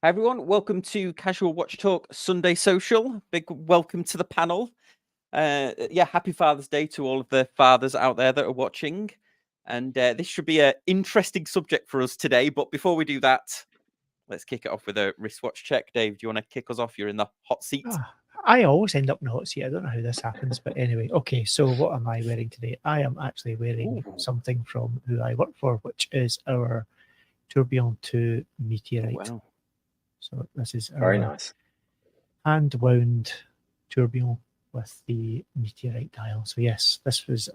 Hi everyone, welcome to Casual Watch Talk Sunday Social. Big welcome to the panel. Happy Father's Day to all of the fathers out there that are watching. And this should be an interesting subject for us today. But before we do that, let's kick it off with a wristwatch check. Dave, do you want to kick us off? You're in the hot seat. I always end up in the hot seat. I don't know how this happens, but anyway. Okay, so what am I wearing today? I am actually wearing something from who I work for, which is our Tourbillon 2 Meteorite. Wow. So this is very nice hand-wound tourbillon with the Meteorite dial. So yes, this was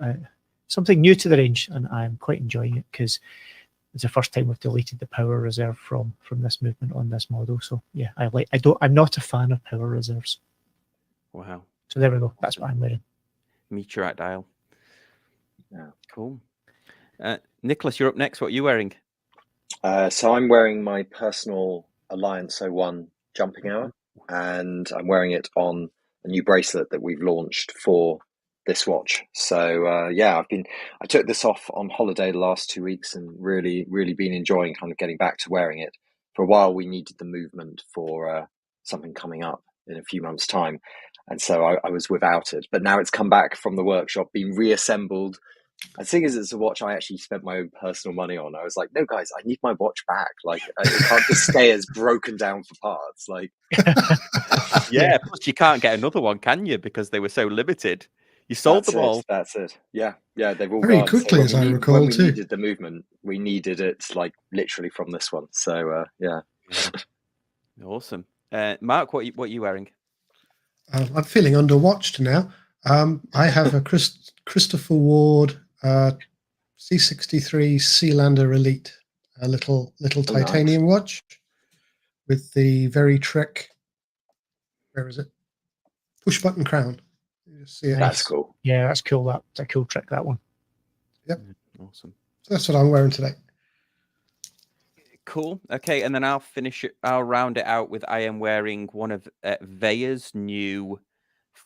something new to the range, and I'm quite enjoying it because it's the first time we've deleted the power reserve from this movement on this model. So yeah, I'm not a fan of power reserves. Wow. So there we go. That's what I'm wearing. Meteorite dial. Yeah. Cool. Nicholas, you're up next. What are you wearing? So I'm wearing my personal Alliance 01 jumping hour, and I'm wearing it on a new bracelet that we've launched for this watch. So I took this off on holiday the last 2 weeks and really been enjoying kind of getting back to wearing it. For a while we needed the movement for something coming up in a few months' time, and so I was without it, but now it's come back from the workshop, been reassembled. And seeing as it's a watch I actually spent my own personal money on, I was like, no, guys, I need my watch back. Like, it can't just stay as broken down for parts. Like, yeah, plus you can't get another one, can you? Because they were so limited. You sold them all. That's it. Yeah, they've all very gone. quickly, so as I recall, when we too. needed the movement, we needed it like literally from this one. So yeah. Awesome. Mark, what are you wearing? I'm feeling underwatched now. I have a Christopher Ward C63 Sealander Elite, a little titanium watch with the very trick. Where is it? Push button crown. You just see it. That's cool. Yeah, that's cool. That's a cool trick, that one. Yep. Awesome. So that's what I'm wearing today. Cool. Okay, and then I'll round it out with I am wearing one of Veya's new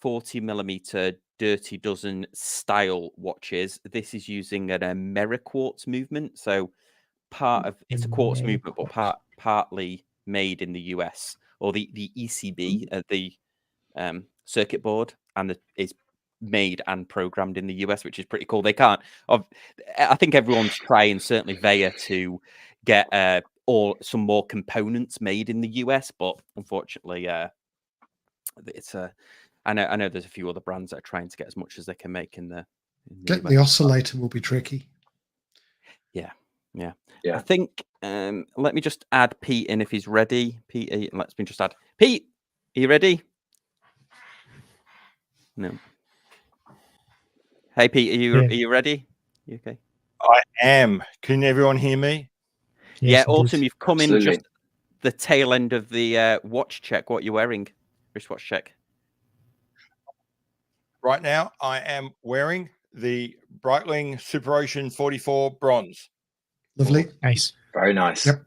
40mm Dirty Dozen style watches. This is using an Ameriquartz movement, so it's a quartz movement, but partly made in the US, or the ECB, the circuit board, and is made and programmed in the US, which is pretty cool. They can't. I think everyone's trying, certainly Veya, to get some more components made in the US, but unfortunately, it's I know there's a few other brands that are trying to get as much as they can make in the the oscillator will be tricky. Yeah. I think let me just add Pete in if he's ready. Pete, let me just add Pete. Are you ready? No. Hey Pete, are you ready? You okay? I am. Can everyone hear me? Yes, yeah, awesome. You've come Absolutely. in just the tail end of the watch check. What are you wearing? Wristwatch check. Right now, I am wearing the Breitling Super Ocean 44 bronze. Lovely. Nice. Very nice. Yep.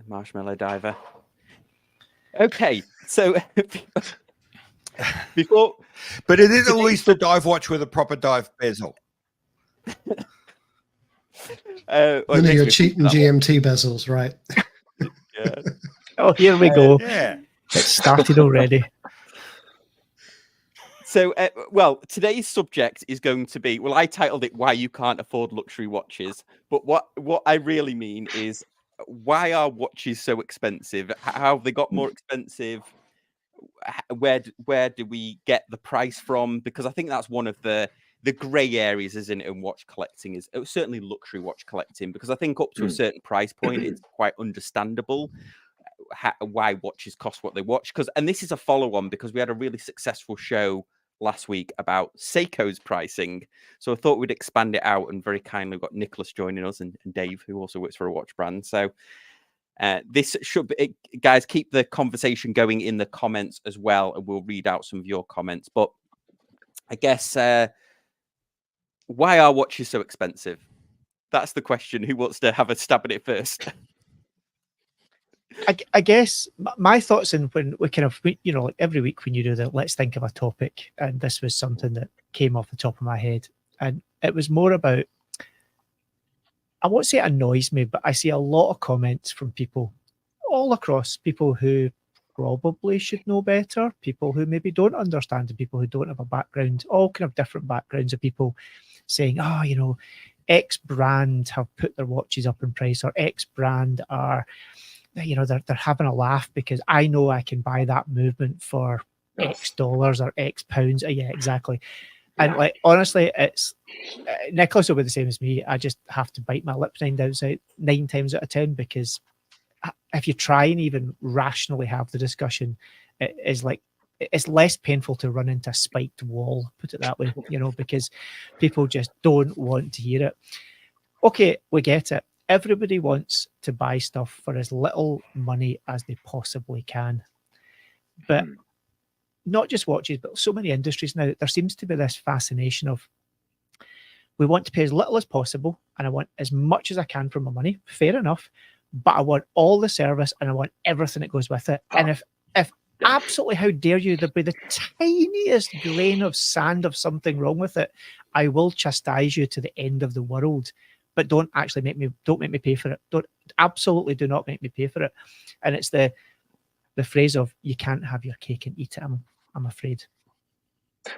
Marshmallow diver. Okay, so before, but it is at least a dive watch with a proper dive bezel. None of your cheating GMT bezels, right? Yeah. Oh, here we go. Yeah. It started already. So, today's subject is going to be, I titled it "Why You Can't Afford Luxury Watches," but what I really mean is, why are watches so expensive? How have they got more expensive? Where do we get the price from? Because I think that's one of the grey areas, isn't it, in watch collecting, is certainly luxury watch collecting, because I think up to a certain price point, it's quite understandable why watches cost what they watch. And this is a follow-on, because we had a really successful show last week about Seiko's pricing. So I thought we'd expand it out, and very kindly got Nicholas joining us and Dave, who also works for a watch brand. So this should be, guys, keep the conversation going in the comments as well, and we'll read out some of your comments. But I guess, why are watches so expensive? That's the question. Who wants to have a stab at it first? I guess my thoughts, in when we kind of, like every week when you do that, let's think of a topic, and this was something that came off the top of my head, and it was more about, I won't say it annoys me, but I see a lot of comments from people all across, people who probably should know better, people who maybe don't understand, and people who don't have a background, all kind of different backgrounds of people saying, oh, you know, X brand have put their watches up in price, or X brand are, you know, they're having a laugh because I know I can buy that movement for X dollars or X pounds. Yeah, exactly. And like, honestly, it's Nicholas will be the same as me. I just have to bite my lip 9 times out of 10, because if you try and even rationally have the discussion, it is like, it's less painful to run into a spiked wall, put it that way, you know, because people just don't want to hear it. Okay, we get it. Everybody wants to buy stuff for as little money as they possibly can. But not just watches, but so many industries now, there seems to be this fascination of, we want to pay as little as possible, and I want as much as I can for my money. Fair enough. But I want all the service, and I want everything that goes with it. And if absolutely, how dare you, there be the tiniest grain of sand of something wrong with it, I will chastise you to the end of the world. But don't make me pay for it. Absolutely do not make me pay for it. And it's the phrase of, you can't have your cake and eat it, I'm afraid.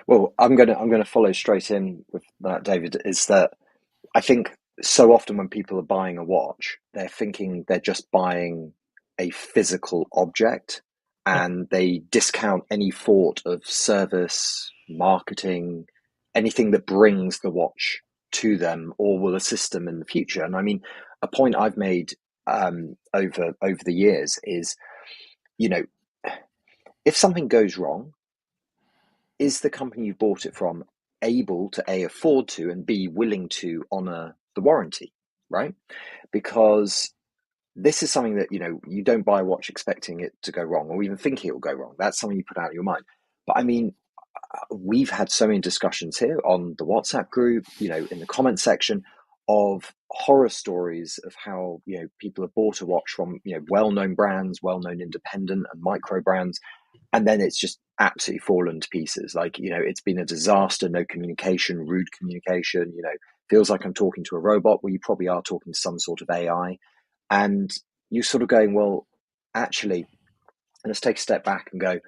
Well, I'm gonna follow straight in with that, David. Is that I think so often when people are buying a watch, they're thinking they're just buying a physical object, and they discount any thought of service, marketing, anything that brings the watch to them or will assist them in the future. And I mean, a point I've made over the years is, you know, if something goes wrong, is the company you bought it from able to A, afford to, and B, willing to honor the warranty, right? Because this is something that, you know, you don't buy a watch expecting it to go wrong or even thinking it will go wrong. That's something you put out of your mind. But I mean, we've had so many discussions here on the WhatsApp group, you know, in the comment section, of horror stories of how, you know, people have bought a watch from, you know, well-known brands, well-known independent and micro brands, and then it's just absolutely fallen to pieces. Like, you know, it's been a disaster, no communication, rude communication, you know, feels like I'm talking to a robot. Well, you probably are talking to some sort of AI. And you're sort of going, well, actually, let's take a step back and go,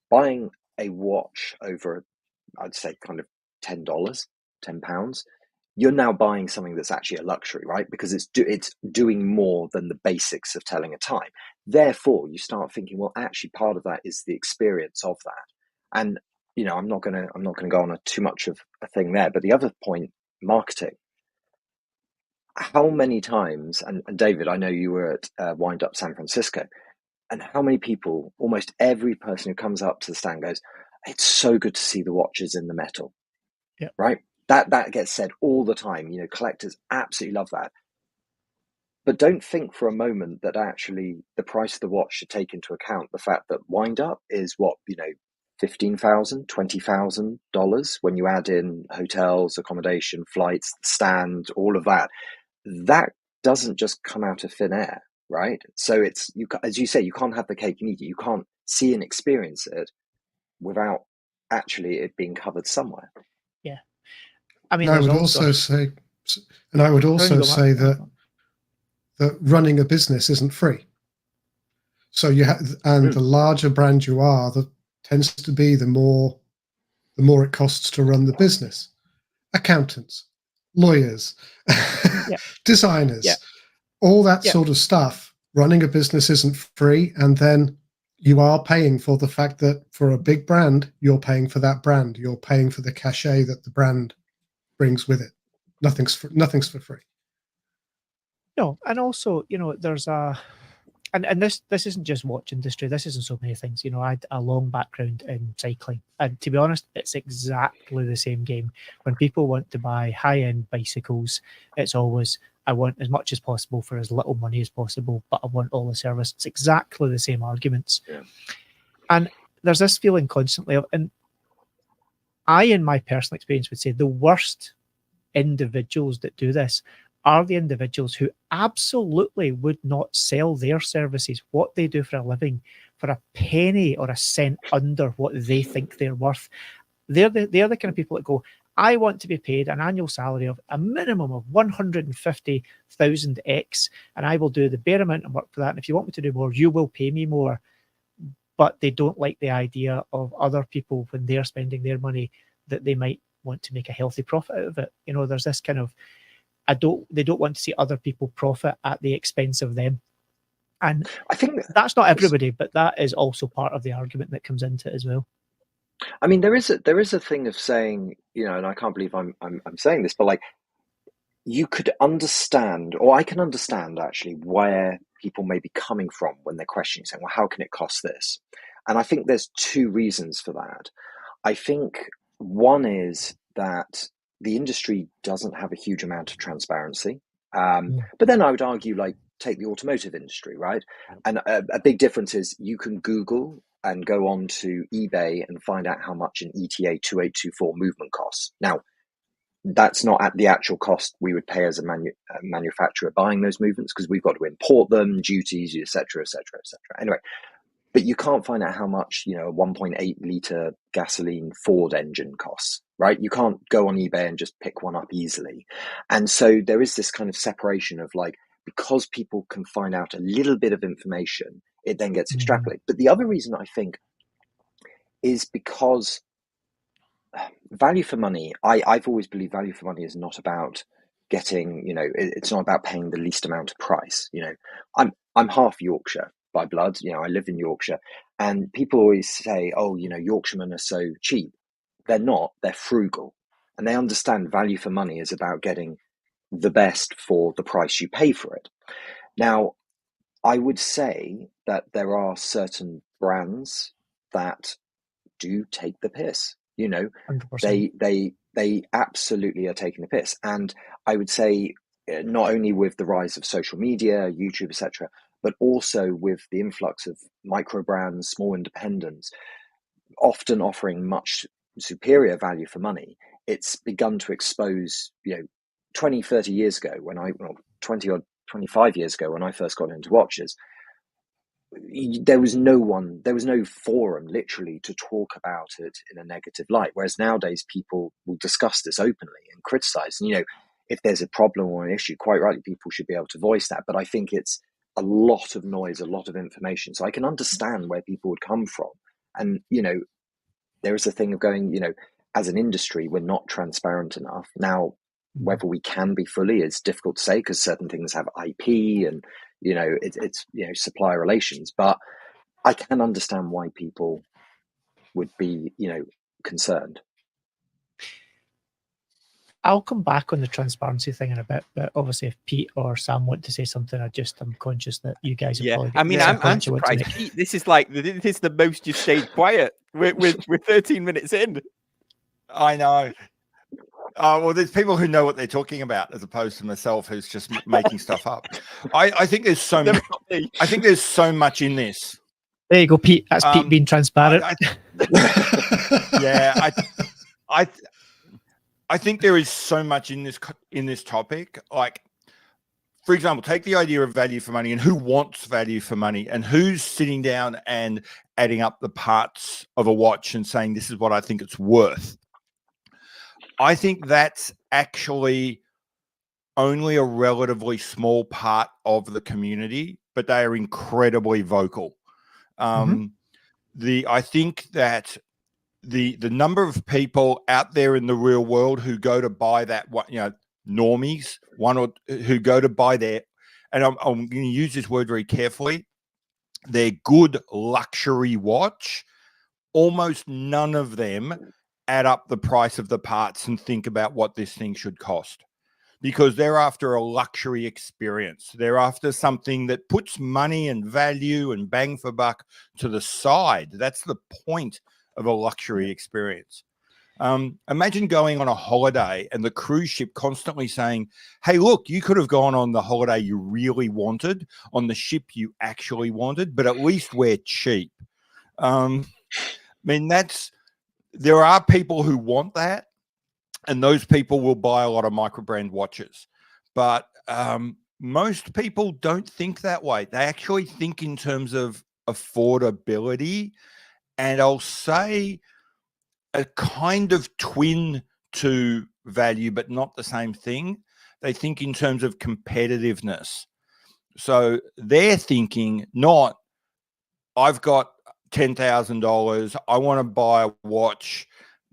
buying a watch over, I'd say, kind of $10, £10, you're now buying something that's actually a luxury, right? Because it's doing more than the basics of telling a time. Therefore, you start thinking, well, actually, part of that is the experience of that. And, you know, I'm not going to go on too much of a thing there. But the other point, marketing. How many times, and David, I know you were at Wind Up San Francisco, and how many people, almost every person who comes up to the stand goes, it's so good to see the watches in the metal, right? That gets said all the time. You know, collectors absolutely love that. But don't think for a moment that actually the price of the watch should take into account the fact that Wind Up is what, you know, $15,000, $20,000 when you add in hotels, accommodation, flights, stand, all of that. That doesn't just come out of thin air, right? So it's, you, as you say, you can't have the cake and eat it. You can't see and experience it without actually it being covered somewhere. Yeah, I mean, I would also say that running a business isn't free. So you have, and the larger brand you are, the tends to be the more it costs to run the business. Accountants, lawyers, designers, all that sort of stuff. Running a business isn't free, and then you are paying for the fact that for a big brand, you're paying for that brand. You're paying for the cachet that the brand brings with it. Nothing's for free. No, and also, you know, there's and this isn't just watch industry. This isn't so many things. You know, I had a long background in cycling, and to be honest, it's exactly the same game. When people want to buy high-end bicycles, it's always, I want as much as possible for as little money as possible, but I want all the service. It's exactly the same arguments. Yeah. And there's this feeling constantly of, and I, in my personal experience, would say the worst individuals that do this are the individuals who absolutely would not sell their services, what they do for a living, for a penny or a cent under what they think they're worth. They're the kind of people that go, I want to be paid an annual salary of a minimum of 150,000 X, and I will do the bare amount of work for that. And if you want me to do more, you will pay me more. But they don't like the idea of other people, when they're spending their money, that they might want to make a healthy profit out of it. You know, there's this kind of, they don't want to see other people profit at the expense of them. And I think that's not everybody, but that is also part of the argument that comes into it as well. I mean, there is a thing of saying, you know, and I can't believe I'm saying this, but like, you could understand, or I can understand actually, where people may be coming from when they're questioning, saying, well, how can it cost this? And I think there's two reasons for that. I think one is that the industry doesn't have a huge amount of transparency. But then I would argue, like, take the automotive industry, right? And a big difference is you can Google and go on to eBay and find out how much an ETA 2824 movement costs. Now, that's not at the actual cost we would pay as a manufacturer buying those movements, because we've got to import them, duties, etc., etc., etc. Anyway, but you can't find out how much, you know, a 1.8 litre gasoline Ford engine costs, right? You can't go on eBay and just pick one up easily. And so there is this kind of separation of, like, because people can find out a little bit of information, it then gets extrapolated. But the other reason, I think, is because value for money, I've always believed value for money is not about getting, you know, it's not about paying the least amount of price. You know, I'm half Yorkshire by blood, you know, I live in Yorkshire, and people always say, oh, you know, Yorkshiremen are so cheap. They're not, they're frugal, and they understand value for money is about getting the best for the price you pay for it. Now, I would say that there are certain brands that do take the piss. You know, 100%. they absolutely are taking the piss. And I would say, not only with the rise of social media, YouTube, etc., but also with the influx of micro brands, small independents, often offering much superior value for money, it's begun to expose, you know, 20, 30 years ago, 20 or 25 years ago, when I first got into watches, there was no forum literally to talk about it in a negative light. Whereas nowadays, people will discuss this openly and criticize. And, you know, if there's a problem or an issue, quite rightly, people should be able to voice that. But I think it's a lot of noise, a lot of information. So I can understand where people would come from. And, you know, there is a thing of going, you know, as an industry, we're not transparent enough. Now, whether we can be fully is difficult to say, because certain things have IP and, you know, it's you know, supplier relations. But I can understand why people would be, you know, concerned. I'll come back on the transparency thing in a bit, but obviously if Pete or Sam want to say something, I'm conscious that you guys have probably got I mean, I'm surprised. Pete, this is the most you've stayed quiet. We're 13 minutes in. I know. Well, there's people who know what they're talking about, as opposed to myself, who's just making stuff up. I think there's so much. I think there's so much in this. There you go, Pete. That's Pete being transparent. I think there is so much in this topic. Like, for example, take the idea of value for money and who wants value for money and who's sitting down and adding up the parts of a watch and saying, this is what I think it's worth. I think that's actually only a relatively small part of the community, but they are incredibly vocal. I think that the number of people out there in the real world who go to buy that, you know, normies, who go to buy their, and I'm going to use this word very carefully, their good luxury watch, almost none of them add up the price of the parts and think about what this thing should cost, because they're after a luxury experience. They're after something that puts money and value and bang for buck to the side. That's the point of a luxury experience. Imagine going on a holiday and the cruise ship constantly saying, hey, look, you could have gone on the holiday you really wanted on the ship you actually wanted, but at least we're cheap. I mean, there are people who want that, and those people will buy a lot of micro brand watches. But most people don't think that way. They actually think in terms of affordability, and I'll say a kind of twin to value, but not the same thing. They think in terms of competitiveness. So they're thinking not, I've got $10,000. I want to buy a watch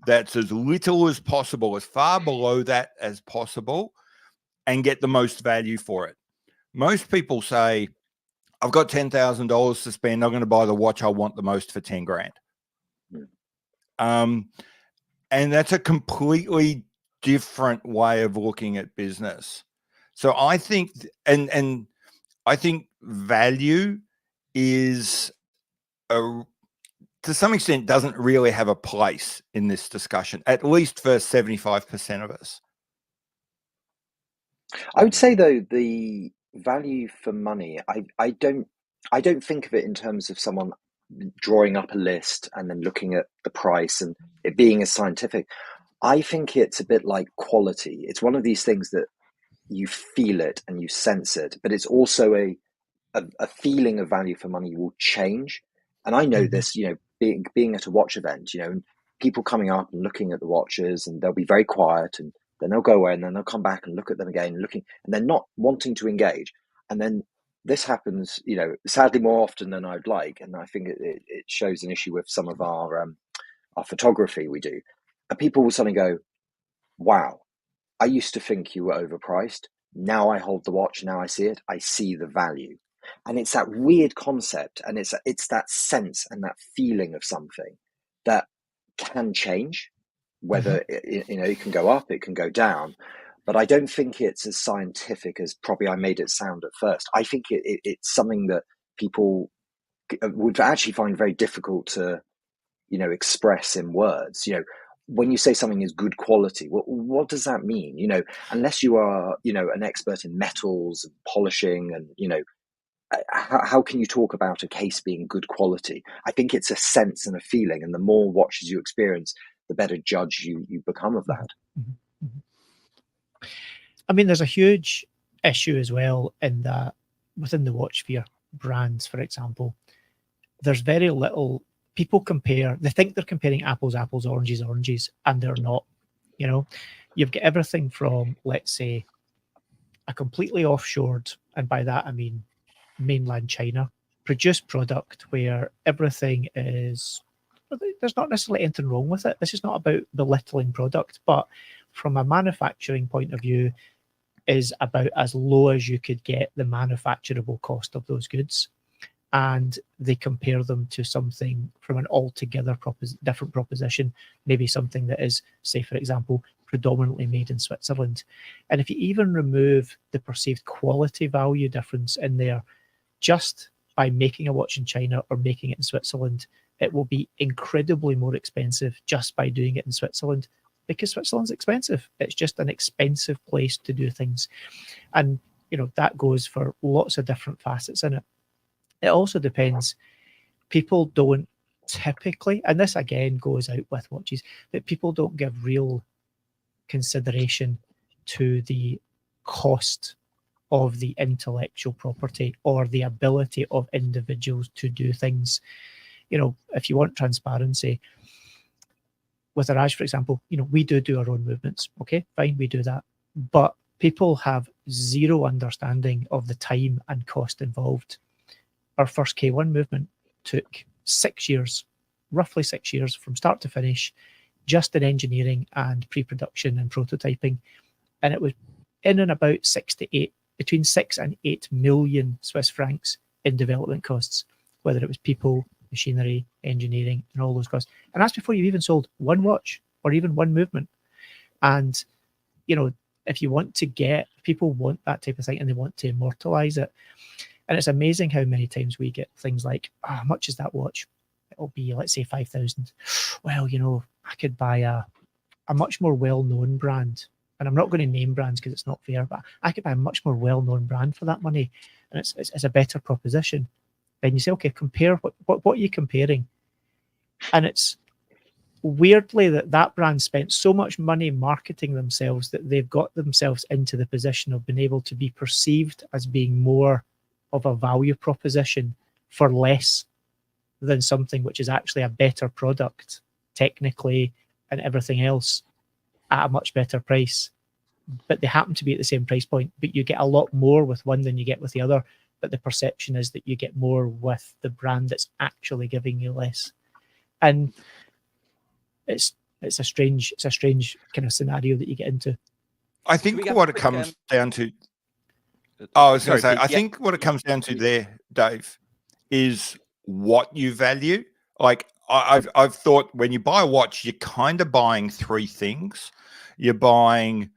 that's as little as possible, as far below that as possible, and get the most value for it. Most people say, I've got $10,000 to spend. I'm going to buy the watch I want the most for 10 grand. And that's a completely different way of looking at business. So I think, and I think value is to some extent doesn't really have a place in this discussion, at least for 75% of us. I would say though, the value for money, I don't think of it in terms of someone drawing up a list and then looking at the price and it being as scientific. I think it's a bit like quality. It's one of these things that you feel it and you sense it, but it's also a feeling of value for money will change. And I know this, being at a watch event, people coming up and looking at the watches, and they'll be very quiet, and then they'll go away, and then they'll come back and look at them again, and they're not wanting to engage. And then this happens, sadly more often than I'd like. And I think it shows an issue with some of our photography we do. And people will suddenly go, wow, I used to think you were overpriced. Now I hold the watch. Now I see it. I see the value. And it's that weird concept. And it's that sense and that feeling of something that can change, whether it can go up, it can go down. But I don't think it's as scientific as probably I made it sound at first. I think it's something that people would actually find very difficult to, express in words. When you say something is good quality, what does that mean? Unless you are, an expert in metals and polishing and, how can you talk about a case being good quality? I think it's a sense and a feeling, and the more watches you experience, the better judge you become of that. I mean, there's a huge issue as well in that within the watch sphere, brands, for example, there's very little. People compare, they think they're comparing apples, oranges, and they're not. You've got everything from, let's say, a completely offshored, and by that I mean mainland China, produced product where everything is, there's not necessarily anything wrong with it. This is not about belittling product, but from a manufacturing point of view, is about as low as you could get the manufacturable cost of those goods. And they compare them to something from an altogether different proposition, maybe something that is, say, for example, predominantly made in Switzerland. And if you even remove the perceived quality value difference in there, just by making a watch in China or making it in Switzerland, it will be incredibly more expensive just by doing it in Switzerland, because Switzerland's expensive. It's just an expensive place to do things. And, that goes for lots of different facets in it. It also depends. People don't typically, and this again goes out with watches, that people don't give real consideration to the cost of the intellectual property or the ability of individuals to do things. If you want transparency, with Araj, for example, we do our own movements. Okay, fine, we do that. But people have zero understanding of the time and cost involved. Our first K1 movement took 6 years, roughly 6 years from start to finish, just in engineering and pre-production and prototyping. And it was in and about between 6 and 8 million Swiss francs in development costs, whether it was people, machinery, engineering, and all those costs. And that's before you've even sold one watch or even one movement. And, if you want to people want that type of thing and they want to immortalize it. And it's amazing how many times we get things like, how much is that watch? It'll be, let's say, 5,000. Well, I could buy a much more well-known brand. And I'm not going to name brands because it's not fair, but I could buy a much more well-known brand for that money. And it's a better proposition. Then you say, okay, compare, what are you comparing? And it's weirdly that brand spent so much money marketing themselves that they've got themselves into the position of being able to be perceived as being more of a value proposition for less than something which is actually a better product technically and everything else. at a much better price, but they happen to be at the same price point, but you get a lot more with one than you get with the other. But the perception is that you get more with the brand that's actually giving you less. And it's a strange kind of scenario that you get into. I think we have what a it quick, comes down to. Oh, I was going to sorry, say, I Pete, think what it comes down to there, Dave, is what you value. Like I've thought when you buy a watch, you're kind of buying three things. You're buying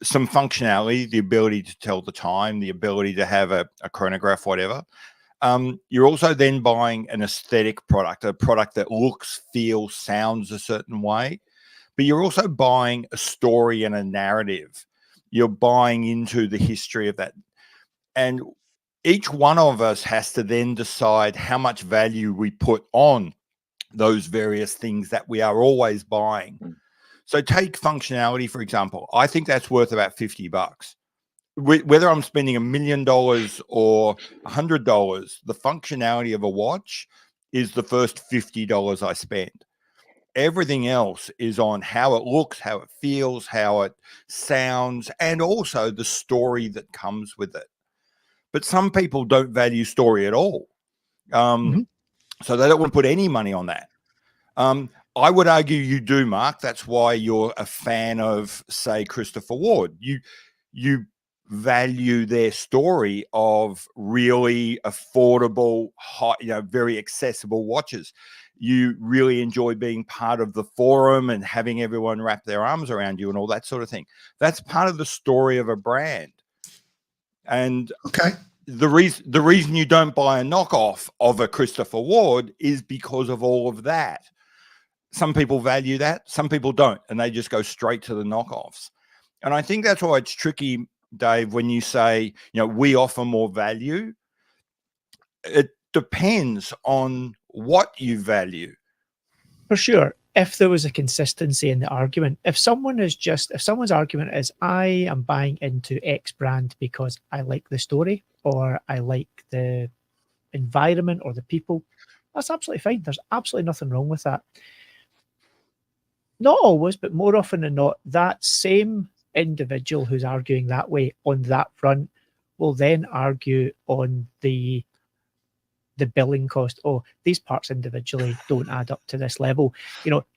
some functionality, the ability to tell the time, the ability to have a chronograph, whatever. You're also then buying an aesthetic product, a product that looks, feels, sounds a certain way. But you're also buying a story and a narrative. You're buying into the history of that. And each one of us has to then decide how much value we put on those various things that we are always buying. So take functionality, for example. I think that's worth about $50. Whether I'm spending $1 million or $100, the functionality of a watch is the first $50 I spend. Everything else is on how it looks, how it feels, how it sounds, and also the story that comes with it. But some people don't value story at all. So they don't want to put any money on that. I would argue you do, Mark. That's why you're a fan of, say, Christopher Ward. You value their story of really affordable, high, very accessible watches. You really enjoy being part of the forum and having everyone wrap their arms around you and all that sort of thing. That's part of the story of a brand. And Okay. the reason you don't buy a knockoff of a Christopher Ward is because of all of that. Some people value that, some people don't, and they just go straight to the knockoffs. And I think that's why it's tricky, Dave, when you say, we offer more value. It depends on what you value. For sure. If there was a consistency in the argument, if someone's argument is, I am buying into X brand because I like the story or I like the environment or the people, that's absolutely fine. There's absolutely nothing wrong with that. Not always, but more often than not, that same individual who's arguing that way on that front will then argue on the billing cost. Oh, these parts individually don't add up to this level.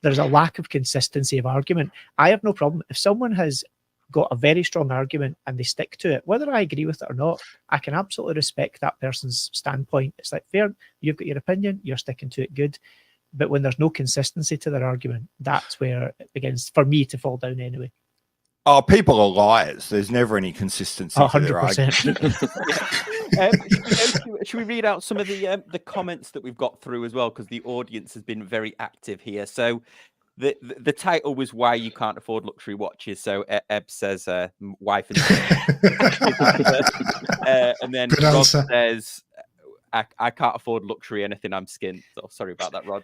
There's a lack of consistency of argument. I have no problem if someone has got a very strong argument and they stick to it, whether I agree with it or not. I can absolutely respect that person's standpoint. It's like, fair, you've got your opinion, you're sticking to it, good. But when there's no consistency to their argument, that's where it begins for me to fall down anyway. Oh, people are liars. There's never any consistency. 100%. Should we read out some of the comments that we've got through as well? Because the audience has been very active here. So the title was "Why You Can't Afford Luxury Watches." So Eb says, "Wife and and then Good Rod answer. says, I can't afford luxury, anything, I'm skint." So sorry about that, Rod.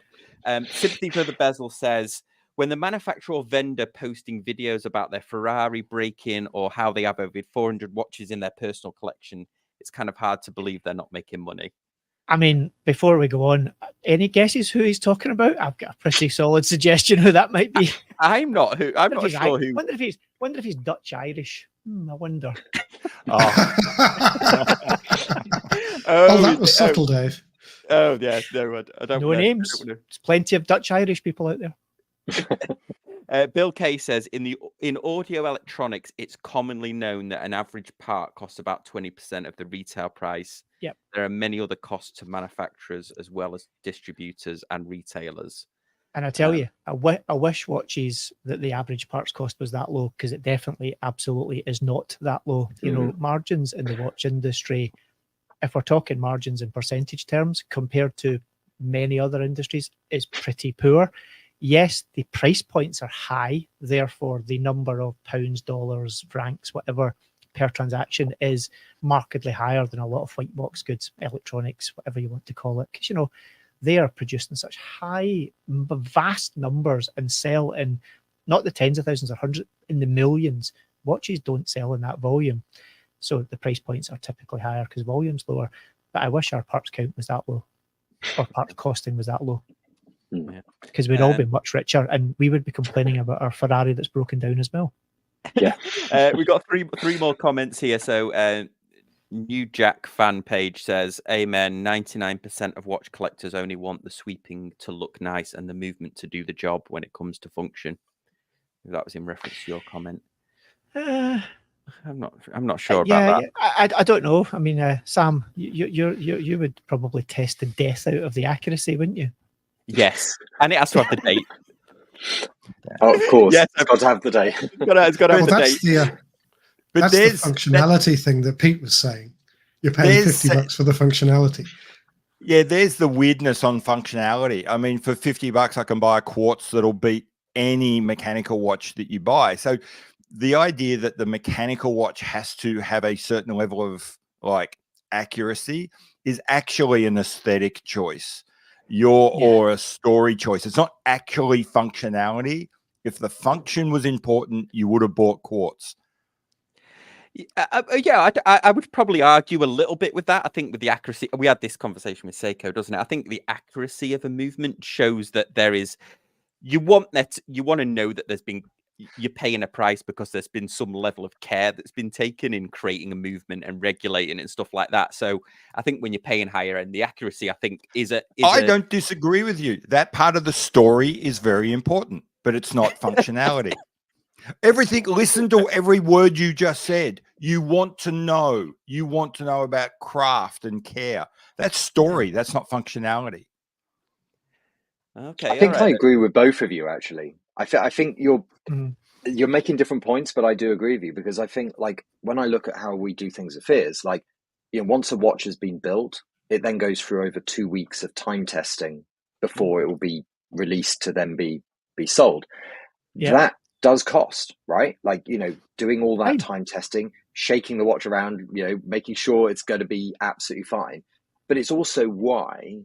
Sympathy for the Bezel says, when the manufacturer or vendor posting videos about their Ferrari break-in or how they have over 400 watches in their personal collection, it's kind of hard to believe they're not making money. I mean, before we go on, any guesses who he's talking about? I've got a pretty solid suggestion who that might be. I'm not sure who. Wonder if he's Dutch Irish. I wonder. Oh. That was subtle, Dave. Oh yeah, no, I don't know. Names. There's plenty of Dutch Irish people out there. Bill Kay says in audio electronics, it's commonly known that an average part costs about 20% of the retail price. Yep. There are many other costs to manufacturers as well as distributors and retailers. And I tell you, I wish watches that the average parts cost was that low, because it definitely, absolutely is not that low. Margins in the watch industry, if we're talking margins in percentage terms, compared to many other industries, is pretty poor. Yes, the price points are high, therefore the number of pounds, dollars, francs, whatever, per transaction is markedly higher than a lot of white box goods, electronics, whatever you want to call it. Because, they are produced in such high, vast numbers and sell in not the tens of thousands or hundreds, in the millions. Watches don't sell in that volume. So the price points are typically higher because volume's lower. But I wish our parts count was that low, or parts costing was that low. because we'd all be much richer, and we would be complaining about our Ferrari that's broken down as well. Yeah. We got three more comments here. So New Jack fan page says, amen, 99% of watch collectors only want the sweeping to look nice and the movement to do the job when it comes to function. That was in reference to your comment. I'm not sure about that. Yeah, I don't know. I mean, Sam, you would probably test the death out of the accuracy, wouldn't you? Yes, and it has to have the date. Oh, of course. Yes, It's got to have the date. It's got to have the date. That's the functionality thing that Pete was saying. You're paying $50 for the functionality. Yeah, there's the weirdness on functionality. I mean, for $50, I can buy a quartz that'll beat any mechanical watch that you buy. So the idea that the mechanical watch has to have a certain level of like accuracy is actually an aesthetic choice, or a story choice. It's not actually functionality. If the function was important, you would have bought quartz. I would probably argue a little bit with that. I think with the accuracy, we had this conversation with Seiko, doesn't it? I think the accuracy of a movement shows that there is. You want to know that you're paying a price because there's been some level of care that's been taken in creating a movement and regulating it and stuff like that. So I think when you're paying higher end, the accuracy, I think, I don't disagree with you. That part of the story is very important, but it's not functionality. Listen to every word you just said. You want to know about craft and care. That's story. That's not functionality. Okay. I think I agree with both of you, actually. I think you're making different points, but I do agree with you, because I think, like, when I look at how we do things at Fears, like, once a watch has been built, it then goes through over 2 weeks of time testing before it will be released to then be sold. Yeah. That does cost, right? Like, doing all that time testing, shaking the watch around, making sure it's going to be absolutely fine. But it's also why,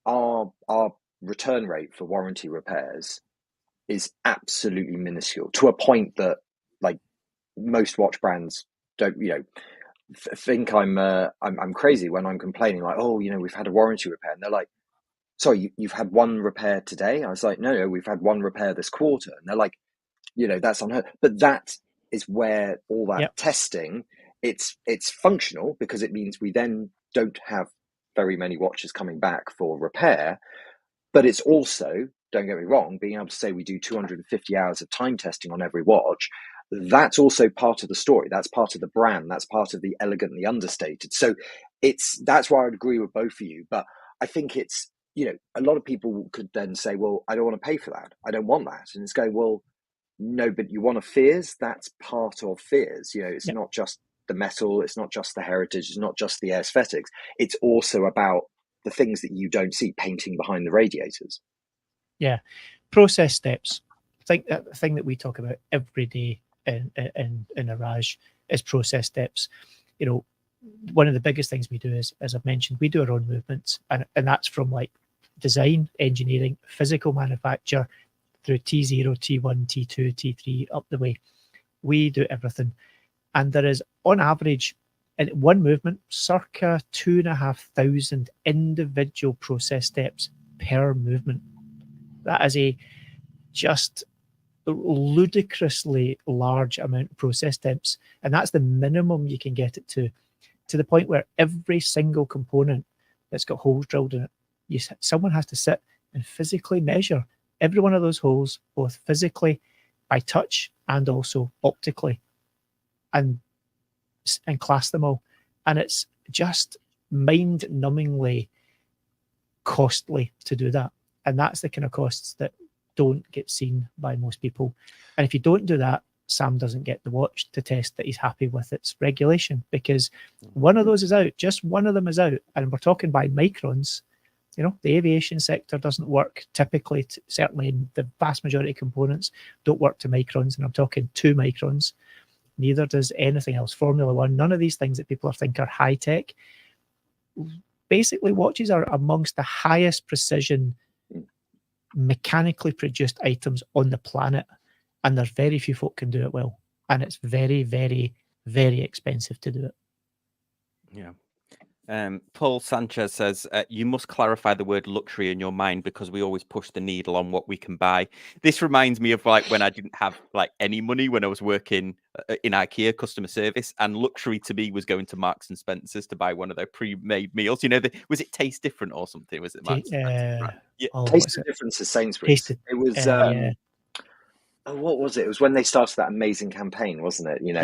our return rate for warranty repairs is absolutely minuscule, to a point that, like, most watch brands don't, think I'm crazy when I'm complaining, like, oh, we've had a warranty repair, and they're like, sorry, you've had one repair today? I was like, no, we've had one repair this quarter. And they're like, that's unheard. But that is where all that testing, it's functional, because it means we then don't have very many watches coming back for repair. But it's also, don't get me wrong, being able to say we do 250 hours of time testing on every watch, that's also part of the story. That's part of the brand. That's part of the elegantly understated. So that's why I would agree with both of you. But I think it's, a lot of people could then say, well, I don't want to pay for that. I don't want that. And it's going, well, no, but you want a Fears? That's part of Fears. It's not just the metal. It's not just the heritage. It's not just the aesthetics. It's also about the things that you don't see, painting behind the radiators. Yeah. Process steps. I think that the thing that we talk about every day in Araj is process steps. One of the biggest things we do is, as I've mentioned, we do our own movements, and that's from like design, engineering, physical manufacture, through T0, T1, T2, T3, up the way. We do everything. And there is, on average, in one movement, circa 2,500 individual process steps per movement. That is a just ludicrously large amount of process steps. And that's the minimum you can get it to the point where every single component that's got holes drilled in it, someone has to sit and physically measure every one of those holes, both physically, by touch, and also optically, and class them all. And it's just mind-numbingly costly to do that. And that's the kind of costs that don't get seen by most people. And if you don't do that, Sam doesn't get the watch to test that he's happy with its regulation, because one of those is out, just one of them is out, and we're talking by microns. The aviation sector doesn't work typically, certainly in the vast majority of components, don't work to microns, and I'm talking 2 microns. Neither does anything else. Formula One, none of these things that people think are high tech. Basically, watches are amongst the highest precision mechanically produced items on the planet, and there's very few folk can do it well, and it's very, very, very expensive to do it. Yeah. Paul Sanchez says, you must clarify the word luxury in your mind because we always push the needle on what we can buy. This reminds me of like when I didn't have like any money when I was working in IKEA customer service, and luxury to me was going to Marks and Spencer's to buy one of their pre-made meals. You know, was it Taste Different or something? Was it Marks and Spencer's? Right. Yeah. Taste the Difference is Sainsbury's. Tasted. It was oh, what was it? It was when they started that amazing campaign, wasn't it? You know,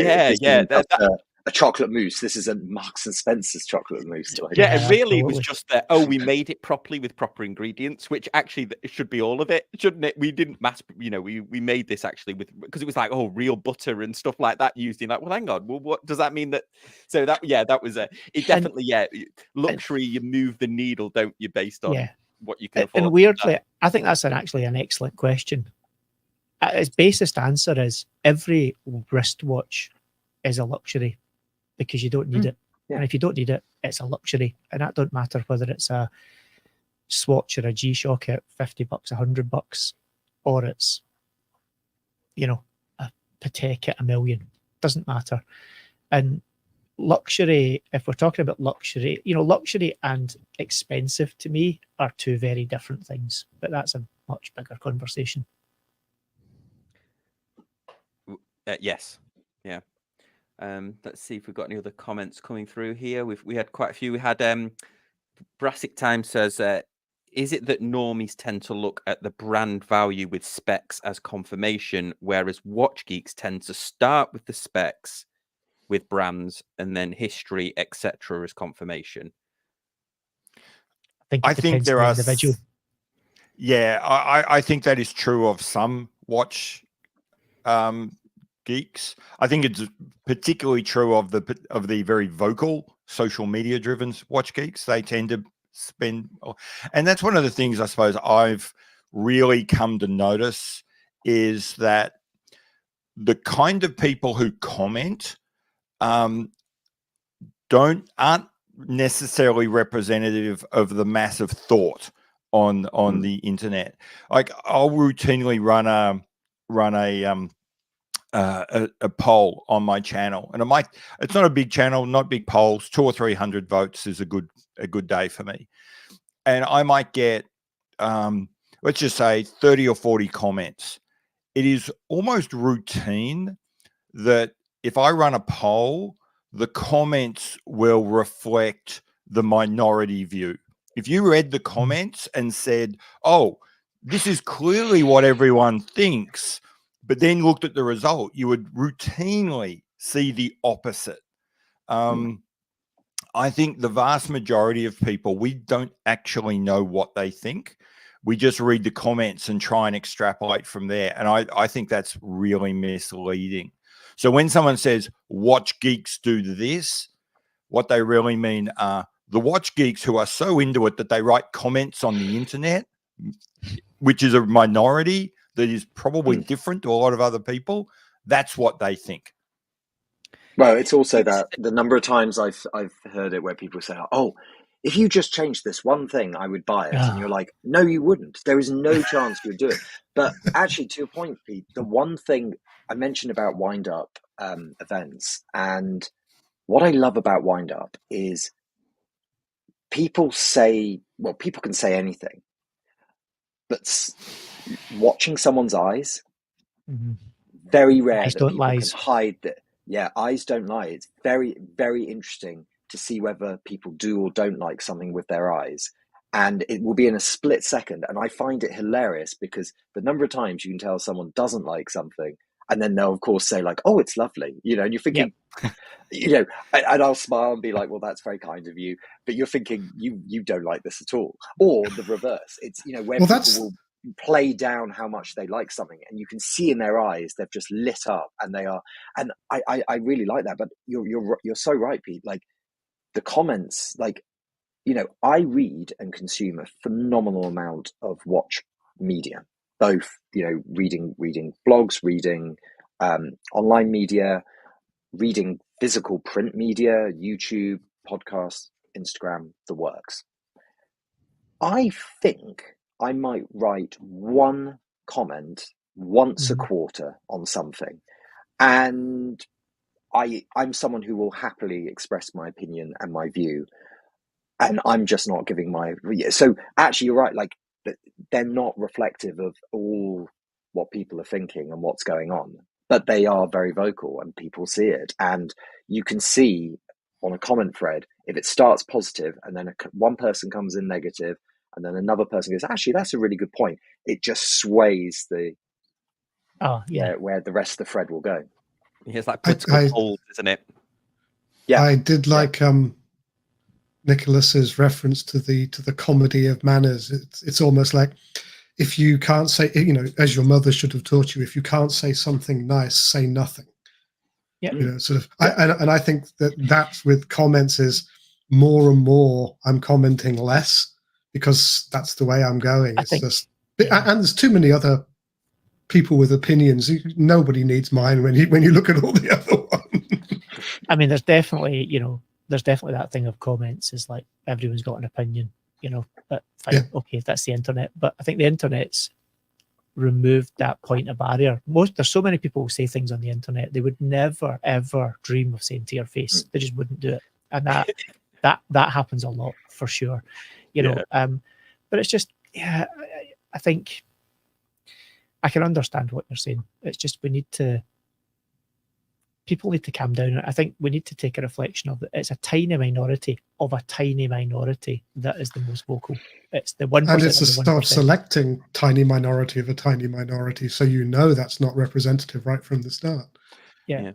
a chocolate mousse. This is a Marks and Spencer's chocolate mousse. Like, yeah, and really, it was just that. Oh, we made it properly with proper ingredients, which actually it should be all of it, shouldn't it? We didn't we made this actually with, because it was like, oh, real butter and stuff like that used in. Like, well, hang on, well, what does that mean? That that was it. Definitely, luxury. You move the needle, don't you, based on what you can afford. And weirdly, I think that's actually an excellent question. Its basest answer is every wristwatch is a luxury because you don't need it. Yeah. And if you don't need it, it's a luxury. And that don't matter whether it's a Swatch or a G-Shock at $50, $100, or it's, a Patek at $1 million. Doesn't matter. And luxury, if we're talking about luxury, luxury and expensive to me are two very different things. But that's a much bigger conversation. Yes. Yeah. Let's see if we've got any other comments coming through here. We had quite a few. We had Brassic Time says, is it that normies tend to look at the brand value with specs as confirmation, whereas watch geeks tend to start with the specs with brands and then history, etc. as confirmation? I think there are individual. Yeah, I think that is true of some watch geeks. I think it's particularly true of the very vocal social media driven watch geeks. They tend to spend, and that's one of the things I suppose I've really come to notice is that the kind of people who comment aren't necessarily representative of the massive thought on the internet. Like I'll routinely run a poll on my channel, and it's not a big channel, not big polls, 200 or 300 votes is a good day for me, and I might get let's just say 30 or 40 comments. It is almost routine that if I run a poll, the comments will reflect the minority view. If you read the comments and said, oh, this is clearly what everyone thinks, but then looked at the result, you would routinely see the opposite. I think the vast majority of people, we don't actually know what they think. We just read the comments and try and extrapolate from there. And I think that's really misleading. So when someone says watch geeks do this, what they really mean are the watch geeks who are so into it that they write comments on the internet, which is a minority that is probably different to a lot of other people. That's what they think. Well, it's also that the number of times I've heard it where people say, oh, if you just changed this one thing, I would buy it. And you're like, no, you wouldn't. There is no chance you would do it. But actually, to your point, Pete, the one thing I mentioned about wind-up events, and what I love about wind-up is people can say anything, but watching someone's eyes, very rare eyes that don't people lie. can hide that. Yeah, eyes don't lie. It's very, very interesting to see whether people do or don't like something with their eyes. And it will be in a split second. And I find it hilarious because the number of times you can tell someone doesn't like something, and then they'll, of course, say like, oh, it's lovely. And you're thinking, and I'll smile and be like, well, that's very kind of you. But you're thinking, you don't like this at all. Or the reverse. It's, where people will play down how much they like something, and you can see in their eyes they've just lit up, and they are. And I really like that. But you're so right, Pete. Like the comments, like I read and consume a phenomenal amount of watch media, both reading blogs, reading online media, reading physical print media, YouTube, podcasts, Instagram, the works. I think I might write one comment once a quarter on something. And I'm someone who will happily express my opinion and my view. and I'm just not giving my. So actually, you're right. Like, they're not reflective of all what people are thinking and what's going on, but they are very vocal, and people see it, and you can see on a comment thread if it starts positive, and then one person comes in negative, and then another person goes, actually, that's a really good point. It just sways the where the rest of the thread will go. It's like political polls, isn't it? Yeah, I did like Nicholas's reference to the comedy of manners. It's almost like, if you can't say, as your mother should have taught you, if you can't say something nice, say nothing. Yeah. Sort of. And I think that's with comments is more and more I'm commenting less, because that's the way I'm going. And there's too many other people with opinions. Nobody needs mine when you look at all the other ones. I mean, there's definitely that thing of comments is like everyone's got an opinion, but fine, okay, that's the internet. But I think the internet's removed that point of barrier. There's so many people who say things on the internet they would never ever dream of saying to your face. They just wouldn't do it, and that happens a lot for sure. But it's just, I think I can understand what you're saying. It's just people need to calm down. I think we need to take a reflection of that. It's a tiny minority of a tiny minority that is the most vocal. It's the 1%. And it's a self-selecting tiny minority of a tiny minority, so that's not representative right from the start. Yeah.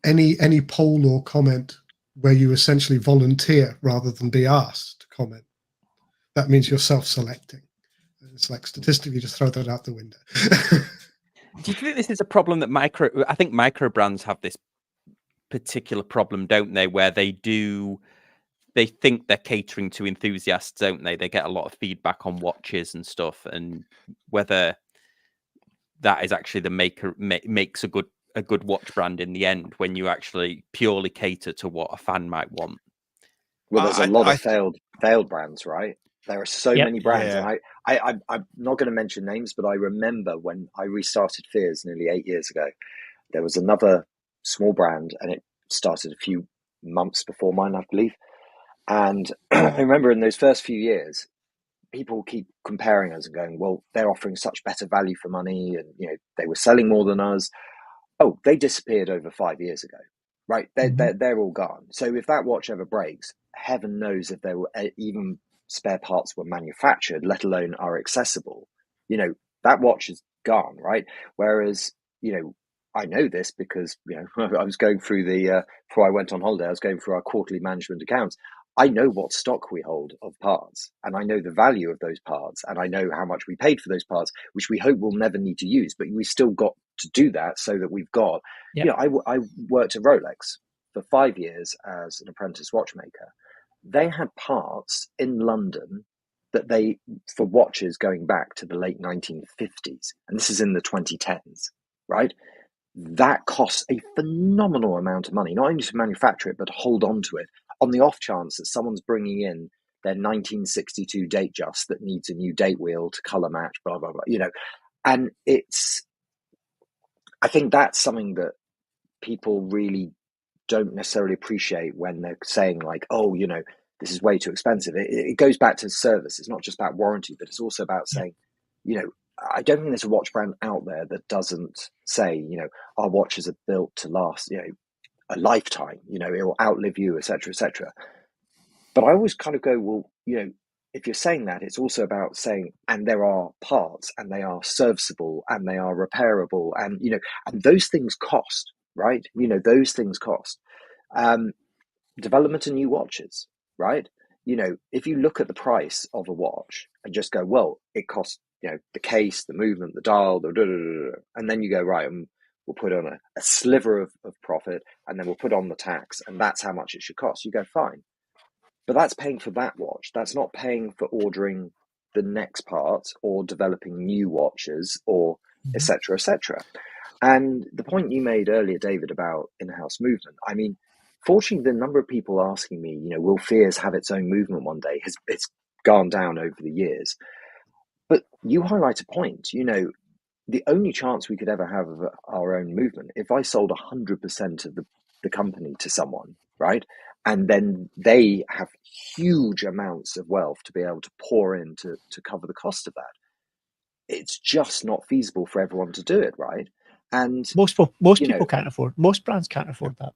Any poll or comment where you essentially volunteer rather than be asked to comment, that means you're self-selecting. It's like statistically, just throw that out the window. Do you think this is a problem that I think micro brands have this particular problem, don't they? Where they think they're catering to enthusiasts, don't they? They get a lot of feedback on watches and stuff, and whether that is actually makes a good watch brand in the end, when you actually purely cater to what a fan might want. Well, there's a lot of failed brands, right? There are so many brands, and I'm not going to mention names, but I remember when I restarted Fears nearly 8 years ago, there was another small brand, and it started a few months before mine, I believe. And I remember in those first few years, people keep comparing us and going, well, they're offering such better value for money, and they were selling more than us. Oh, they disappeared over 5 years ago, right? They're all gone. So if that watch ever breaks, heaven knows if there were even spare parts were manufactured, let alone are accessible. That watch is gone, right? Whereas, I know this because, I was going through before I went on holiday, I was going through our quarterly management accounts. I know what stock we hold of parts, and I know the value of those parts, and I know how much we paid for those parts, which we hope we'll never need to use, but we still got to do that so that we've got, I worked at Rolex for 5 years as an apprentice watchmaker. They had parts in London that for watches going back to the late 1950s, and this is in the 2010s, right? That costs a phenomenal amount of money, not only to manufacture it, but to hold on to it on the off chance that someone's bringing in their 1962 date just that needs a new date wheel to color match, blah, blah, blah, and I think that's something that people really don't necessarily appreciate when they're saying like, oh, this is way too expensive. It goes back to service. It's not just about warranty, but it's also about saying, I don't think there's a watch brand out there that doesn't say, our watches are built to last, a lifetime, it will outlive you, etc., etc. But I always kind of go, well, if you're saying that, it's also about saying, and there are parts, and they are serviceable, and they are repairable, and and those things cost, right? Those things cost. Development of new watches, right? If you look at the price of a watch and just go, well, it costs, the case, the movement, the dial, and then you go, right, and we'll put on a sliver of profit, and then we'll put on the tax, and that's how much it should cost. You go, fine. But that's paying for that watch. That's not paying for ordering the next part or developing new watches or et cetera, et cetera. And the point you made earlier, David, about in-house movement, I mean, fortunately, the number of people asking me, will Fears have its own movement one day, it's gone down over the years. But you highlight a point, the only chance we could ever have of our own movement, if I sold 100% of the company to someone, right? and then they have huge amounts of wealth to be able to pour in to cover the cost of that. It's just not feasible for everyone to do it, right? And most you know, people can't afford. Most brands can't afford that.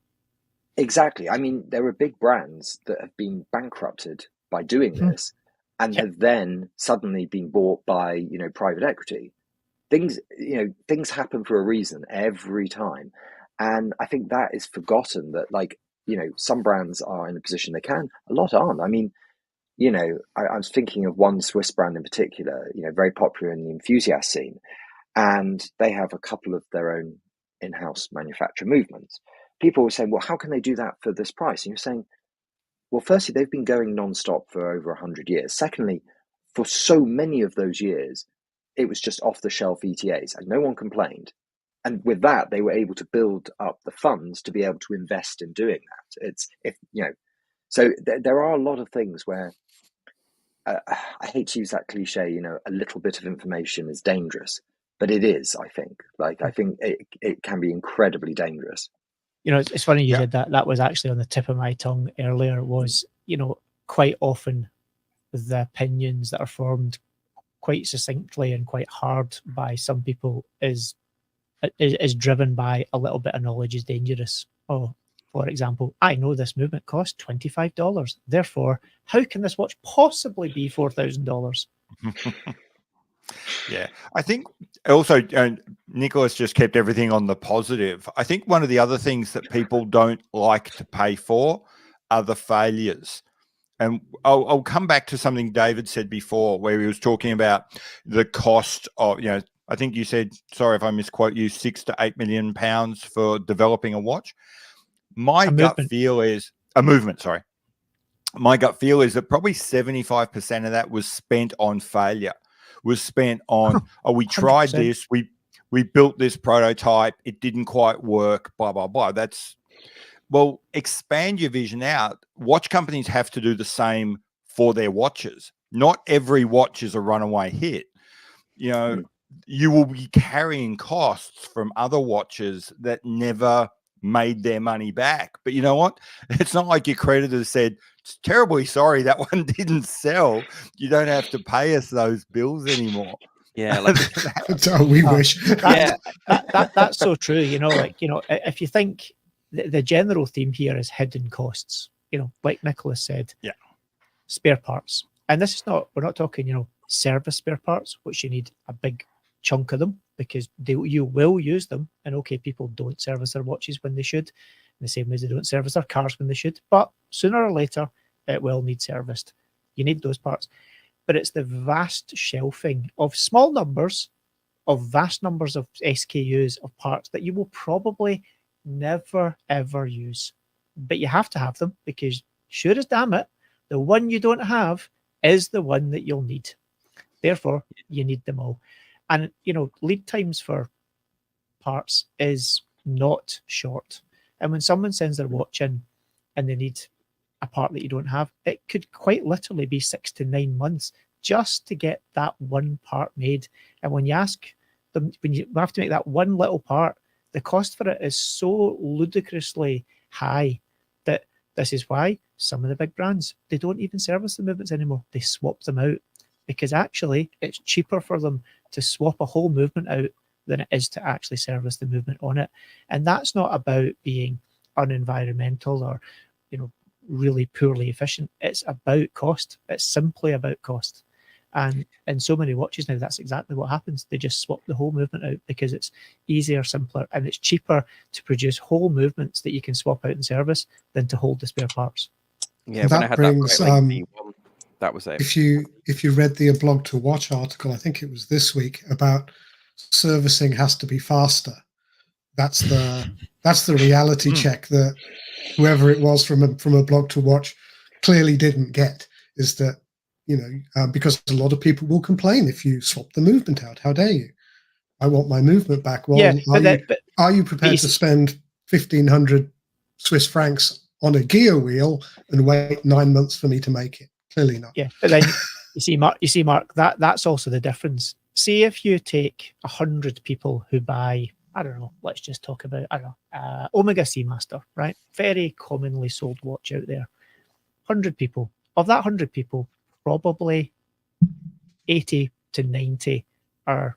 exactly. I mean, there are big brands that have been bankrupted by doing this, and Yep. have then suddenly been bought by, you know, private equity. Things happen for a reason every time, and I think that is forgotten. That, like, you know, some brands are in a position they can, a lot aren't. I mean, you know, I was thinking of one Swiss brand in particular, you know, very popular in the enthusiast scene, and they have a couple of their own in-house manufacture movements. People were saying, well, how can they do that for this price? And you're saying, well, firstly, they've been going non-stop for over 100 years. Secondly, for so many of those years, it was just off-the-shelf ETAs, and no one complained. And with that, they were able to build up the funds to be able to invest in doing that. So there are a lot of things where I hate to use that cliche, you know, a little bit of information is dangerous, but it is, I think. Like, I think it can be incredibly dangerous. You know, it's funny you said that. That was actually on the tip of my tongue earlier. Was, you know, quite often the opinions that are formed quite succinctly and quite hard by some people is driven by a little bit of knowledge is dangerous. Oh, for example, I know this movement costs $25. Therefore, how can this watch possibly be $4,000? Yeah, I think also Nicholas just kept everything on the positive. I think one of the other things that people don't like to pay for are the failures. And I'll come back to something David said before, where he was talking about the cost of, you know, I think you said, sorry if I misquote you, £6 to £8 million for developing a watch. My gut feel is a movement. Sorry, my gut feel is that probably 75% of that was spent on failure. Was spent on, we tried 100%. This, we built this prototype, it didn't quite work, blah, blah, blah. Well, expand your vision out. Watch companies have to do the same for their watches. Not every watch is a runaway hit. You know, you will be carrying costs from other watches that never made their money back. But you know what? It's not like your creditor said, it's terribly sorry that one didn't sell. You don't have to pay us those bills anymore. Yeah, like we wish. That's so true. You know, like, you know, if you think the general theme here is hidden costs, you know, like Nicholas said, spare parts. And this is not, we're not talking, you know, service spare parts, which you need a big chunk of them because you will use them. And okay, people don't service their watches when they should, in the same way as they don't service their cars when they should. But sooner or later, it will need serviced. You need those parts. But it's the vast shelving of small numbers, of vast numbers of SKUs of parts that you will probably never, ever use. But you have to have them because sure as damn it, the one you don't have is the one that you'll need. Therefore, you need them all. And, you know, lead times for parts is not short. And when someone sends their watch in and they need a part that you don't have, it could quite literally be 6 to 9 months just to get that one part made. And when you ask them, when you have to make that one little part, the cost for it is so ludicrously high that this is why some of the big brands, they don't even service the movements anymore. They swap them out because actually it's cheaper for them to swap a whole movement out than it is to actually service the movement on it. And that's not about being unenvironmental or, you know, really poorly efficient. It's about cost. It's simply about cost. And in so many watches now, that's exactly what happens. They just swap the whole movement out because it's easier, simpler, and it's cheaper to produce whole movements that you can swap out and service than to hold the spare parts. Yeah, when I had that one, that was it. If you read the Blog to Watch article, I think it was this week, about servicing has to be faster. That's the reality check that whoever it was from a Blog to Watch clearly didn't get, is that, you know, because a lot of people will complain if you swap the movement out. How dare you? I want my movement back. Well, yeah, are you prepared to spend 1,500 Swiss francs on a gear wheel and wait 9 months for me to make it? Clearly not. Yeah, but then you see, Mark, that's also the difference. See, if you take 100 people who buy I don't know, let's just talk about, I don't know, Omega Seamaster, right? Very commonly sold watch out there. 100 people. Of that 100 people, probably 80 to 90 are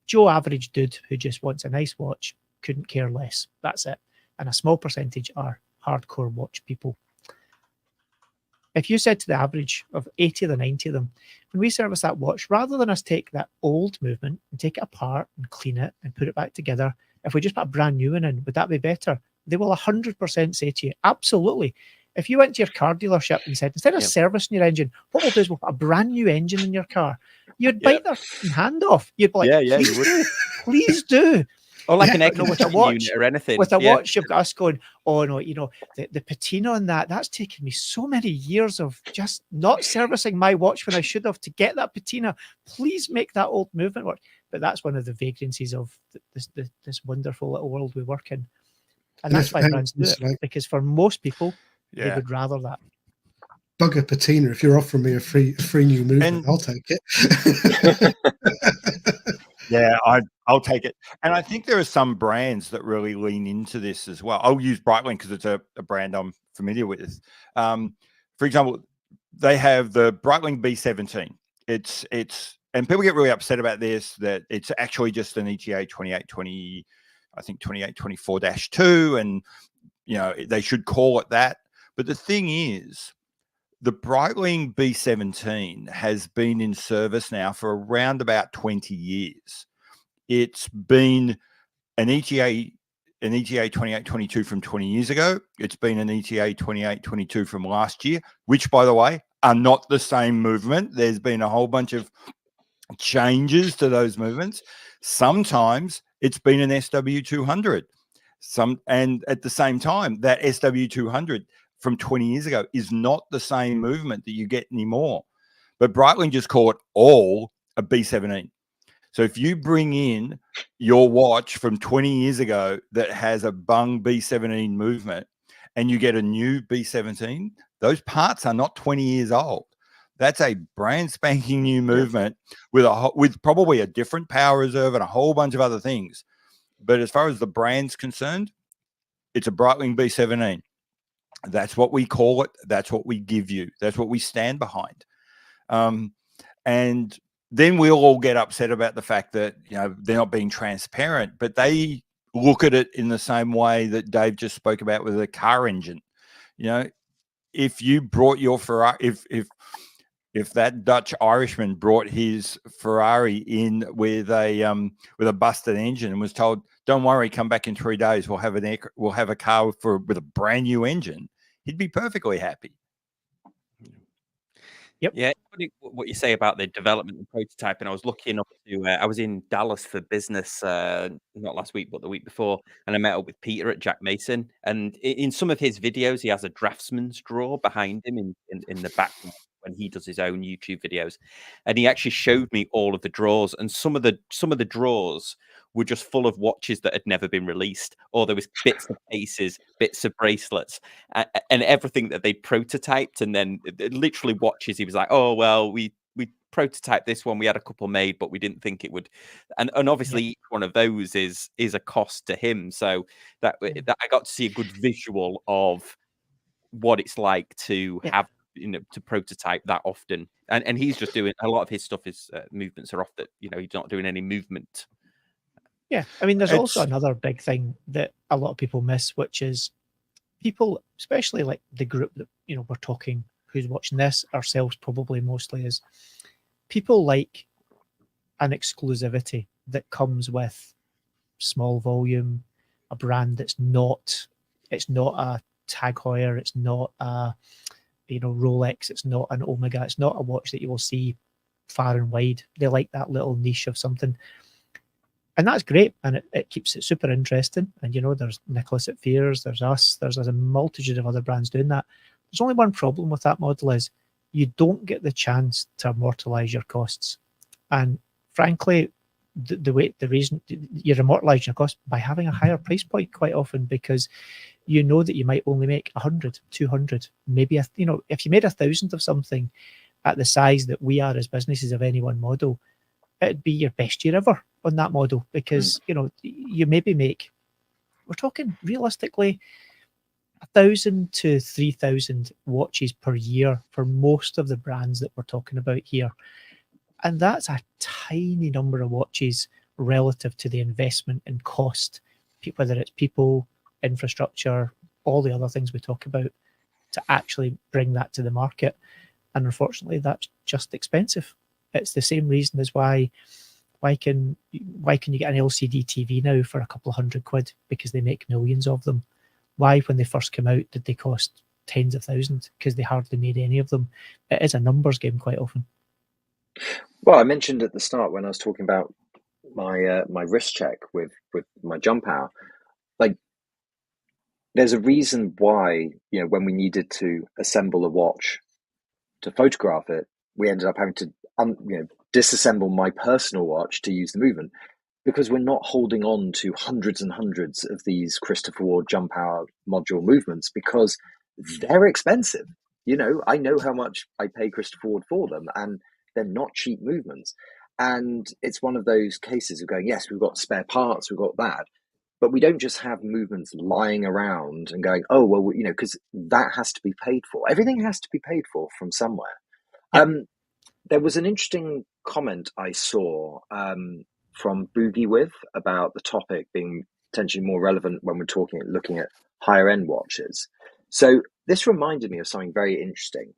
Joe average dude who just wants a nice watch, couldn't care less. That's it. And a small percentage are hardcore watch people. If you said to the average of 80 or 90 of them, when we service that watch, rather than us take that old movement and take it apart and clean it and put it back together, if we just put a brand new one in, would that be better? They will 100% say to you, absolutely. If you went to your car dealership and said, instead of servicing your engine, what we'll do is we'll put a brand new engine in your car, you'd bite their hand off. You'd be like, please do, please do. Or like an with a watch unit or anything. With a watch, you've got us going, oh no, you know, the patina on that's taken me so many years of just not servicing my watch when I should have to get that patina. Please make that old movement work. But that's one of the vagrancies of this wonderful little world we work in. And that's why brands do it. Like, because for most people, they would rather that. Bugger patina, if you're offering me a free new movement, I'll take it. Yeah, I'll take it. And I think there are some brands that really lean into this as well. I'll use Breitling because it's a brand I'm familiar with. For example, they have the Breitling B17. It's and people get really upset about this, that it's actually just an ETA 2820, I think 2824-2, and you know, they should call it that. But the thing is, the Breitling B17 has been in service now for around about 20 years. It's been an ETA 2822 from 20 years ago. It's been an ETA 2822 from last year, which, by the way, are not the same movement. There's been a whole bunch of changes to those movements. Sometimes it's been an SW200. And at the same time, that SW200 from 20 years ago is not the same movement that you get anymore. But Breitling just call it all a B17. So if you bring in your watch from 20 years ago that has a bung B17 movement and you get a new B17, those parts are not 20 years old. That's a brand spanking new movement with probably a different power reserve and a whole bunch of other things. But as far as the brand's concerned, it's a Breitling B17. That's what we call it. That's what we give you. That's what we stand behind. And then we'll all get upset about the fact that, you know, they're not being transparent, but they look at it in the same way that Dave just spoke about with a car engine. You know, if you brought your Ferrari, if that Dutch Irishman brought his Ferrari in with a busted engine and was told, "Don't worry, come back in 3 days. We'll have a car with a brand new engine," he'd be perfectly happy. Yep. Yeah, what you say about the development and prototyping. I was lucky enough to, I was in Dallas for business, not last week, but the week before, and I met up with Peter at Jack Mason. And in some of his videos, he has a draftsman's drawer behind him in the back when he does his own YouTube videos. And he actually showed me all of the drawers, and some of the drawers were just full of watches that had never been released, or there was bits of cases, bits of bracelets, and everything that they prototyped, and then literally watches. He was like, "Oh well, we prototyped this one. We had a couple made, but we didn't think it would." And obviously, each one of those is a cost to him. So that I got to see a good visual of what it's like to have, you know, to prototype that often. And he's just doing a lot of his stuff. His movements are off that, you know, he's not doing any movement. Yeah, I mean, there's also another big thing that a lot of people miss, which is people, especially like the group that, you know, we're talking, who's watching this, ourselves probably mostly, is people like an exclusivity that comes with small volume, a brand that's not, it's not a Tag Heuer, it's not a, you know, Rolex, it's not an Omega, it's not a watch that you will see far and wide. They like that little niche of something. And that's great, and it keeps it super interesting. And, you know, there's Nicholas at Fears, there's us, there's a multitude of other brands doing that. There's only one problem with that model is you don't get the chance to immortalize your costs. And frankly, the reason you're immortalizing your costs by having a higher price point quite often, because you know that you might only make 100, 200, maybe, you know, if you made 1,000 of something at the size that we are as businesses of any one model, it'd be your best year ever on that model, because you know, you maybe make, we're talking realistically 1,000 to 3,000 watches per year for most of the brands that we're talking about here. And that's a tiny number of watches relative to the investment and cost, whether it's people, infrastructure, all the other things we talk about, to actually bring that to the market. And unfortunately, that's just expensive. It's the same reason as why can you get an LCD TV now for a couple of £100, because they make millions of them. Why, when they first came out, did they cost tens of thousands? Because they hardly made any of them. It is a numbers game quite often. Well, I mentioned at the start when I was talking about my my wrist check with my jump hour, like, there's a reason why, you know, when we needed to assemble a watch to photograph it, we ended up having to disassemble my personal watch to use the movement, because we're not holding on to hundreds and hundreds of these Christopher Ward jump hour module movements, because they're expensive. You know, I know how much I pay Christopher Ward for them, and they're not cheap movements. And it's one of those cases of going, yes, we've got spare parts, we've got that, but we don't just have movements lying around and going, oh, well, you know, because that has to be paid for. Everything has to be paid for from somewhere. Yep. There was an interesting comment I saw from Boogie With about the topic being potentially more relevant when we're looking at higher end watches. So this reminded me of something very interesting.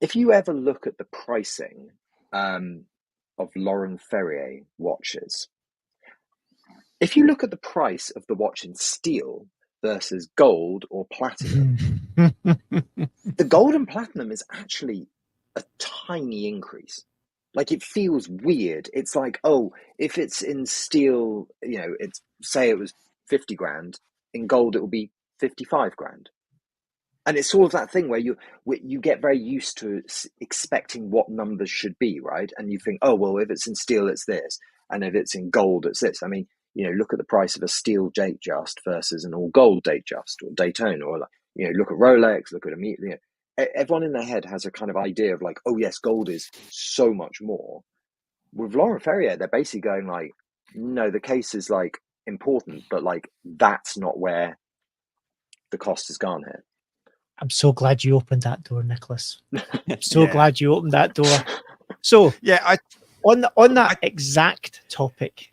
If you ever look at the pricing of Laurent Ferrier watches, if you look at the price of the watch in steel versus gold or platinum, the gold and platinum is actually a tiny increase. Like, it feels weird. It's like, oh, if it's in steel, you know, it's, say it was 50 grand, in gold it will be 55 grand. And it's sort of that thing where you get very used to expecting what numbers should be, right? And you think, oh, well, if it's in steel, it's this. And if it's in gold, it's this. I mean, you know, look at the price of a steel Datejust versus an all gold Datejust or Daytona, or, like, you know, look at Rolex, look at you know, everyone in their head has a kind of idea of like, oh yes, gold is so much more. With Laurent Ferrier, they're basically going like, no, the case is like important, but like that's not where the cost has gone here. I'm so glad you opened that door, Nicholas. I'm so Yeah. glad you opened that door. So Yeah, on that exact topic,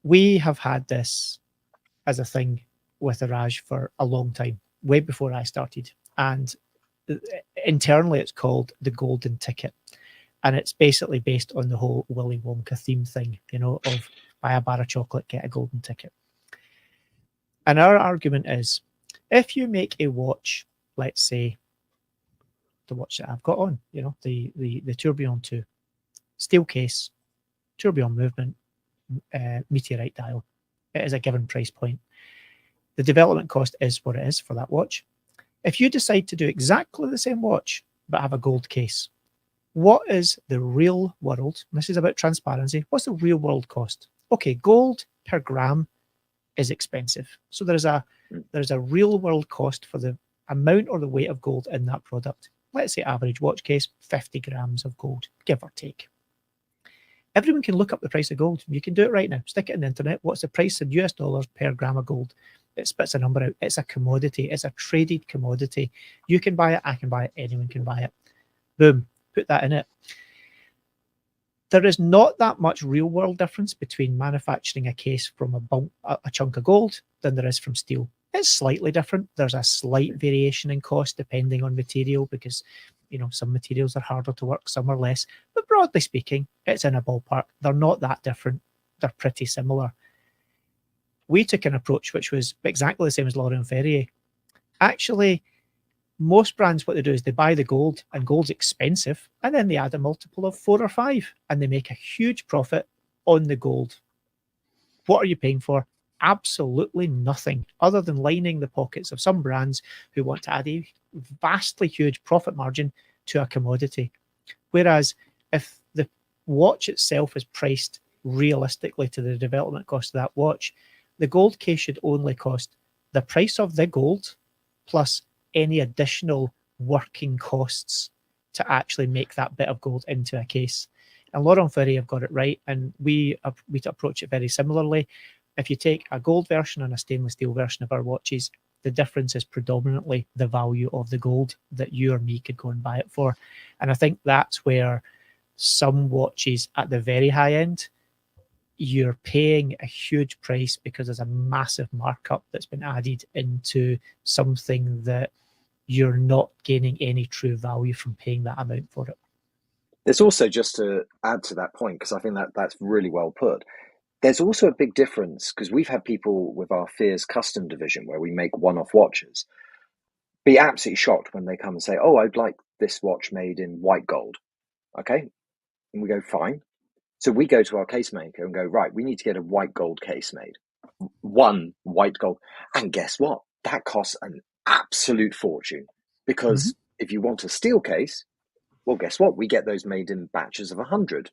we have had this as a thing with Iraj for a long time, way before I started. And internally, it's called the golden ticket. And it's basically based on the whole Willy Wonka theme thing, you know, of buy a bar of chocolate, get a golden ticket. And our argument is, if you make a watch, let's say the watch that I've got on, you know, the Tourbillon 2, steel case, Tourbillon movement, meteorite dial. It is a given price point. The development cost is what it is for that watch. If you decide to do exactly the same watch, but have a gold case, what is the real world? This is about transparency. What's the real world cost? Okay, gold per gram is expensive. So there's a real world cost for the amount or the weight of gold in that product. Let's say average watch case, 50 grams of gold, give or take. Everyone can look up the price of gold. You can do it right now. Stick it in the internet. What's the price in US dollars per gram of gold? It spits a number out. It's a commodity. It's a traded commodity. You can buy it. I can buy it. Anyone can buy it. Boom. Put that in it. There is not that much real world difference between manufacturing a case from a chunk of gold than there is from steel. It's slightly different. There's a slight variation in cost depending on material, because, you know, some materials are harder to work, some are less. But broadly speaking, it's in a ballpark. They're not that different. They're pretty similar. We took an approach which was exactly the same as Laurent Ferrier. Actually, most brands, what they do is they buy the gold, and gold's expensive, and then they add a multiple of 4 or 5, and they make a huge profit on the gold. What are you paying for? Absolutely nothing, other than lining the pockets of some brands who want to add a vastly huge profit margin to a commodity. Whereas if the watch itself is priced realistically to the development cost of that watch, the gold case should only cost the price of the gold plus any additional working costs to actually make that bit of gold into a case. And Laurent Ferry have got it right, and we approach it very similarly. If you take a gold version and a stainless steel version of our watches, the difference is predominantly the value of the gold that you or me could go and buy it for. And I think that's where some watches at the very high end, you're paying a huge price because there's a massive markup that's been added into something that you're not gaining any true value from paying that amount for it. There's also, just to add to that point, because I think that that's really well put, there's also a big difference, because we've had people with our Fears custom division where we make one-off watches be absolutely shocked when they come and say, oh, I'd like this watch made in white gold. Okay. And we go, fine. So we go to our case maker and go, right, we need to get a white gold case made. One white gold. And guess what? That costs an absolute fortune, because if you want a steel case, well, guess what? We get those made in batches of 100,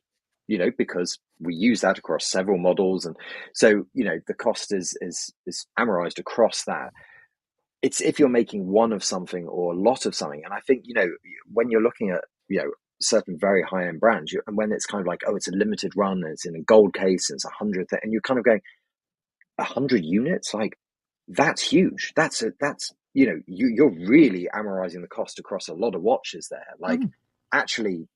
because we use that across several models. And so, the cost is amortized across that. It's if you're making one of something or a lot of something. And I think, when you're looking at, certain very high-end brands, and when it's kind of like, oh, it's a limited run, and it's in a gold case, and it's 100, and you're kind of going, 100 units? Like, that's huge. You're really amortizing the cost across a lot of watches there. Like, actually,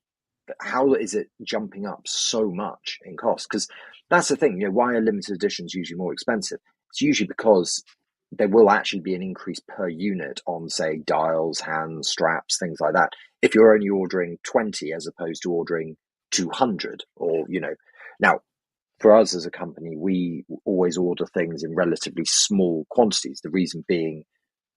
how is it jumping up so much in cost? Because that's the thing, why are limited editions usually more expensive? It's usually because there will actually be an increase per unit on, say, dials, hands, straps, things like that, if you're only ordering 20 as opposed to ordering 200, or, now, for us as a company, we always order things in relatively small quantities. The reason being,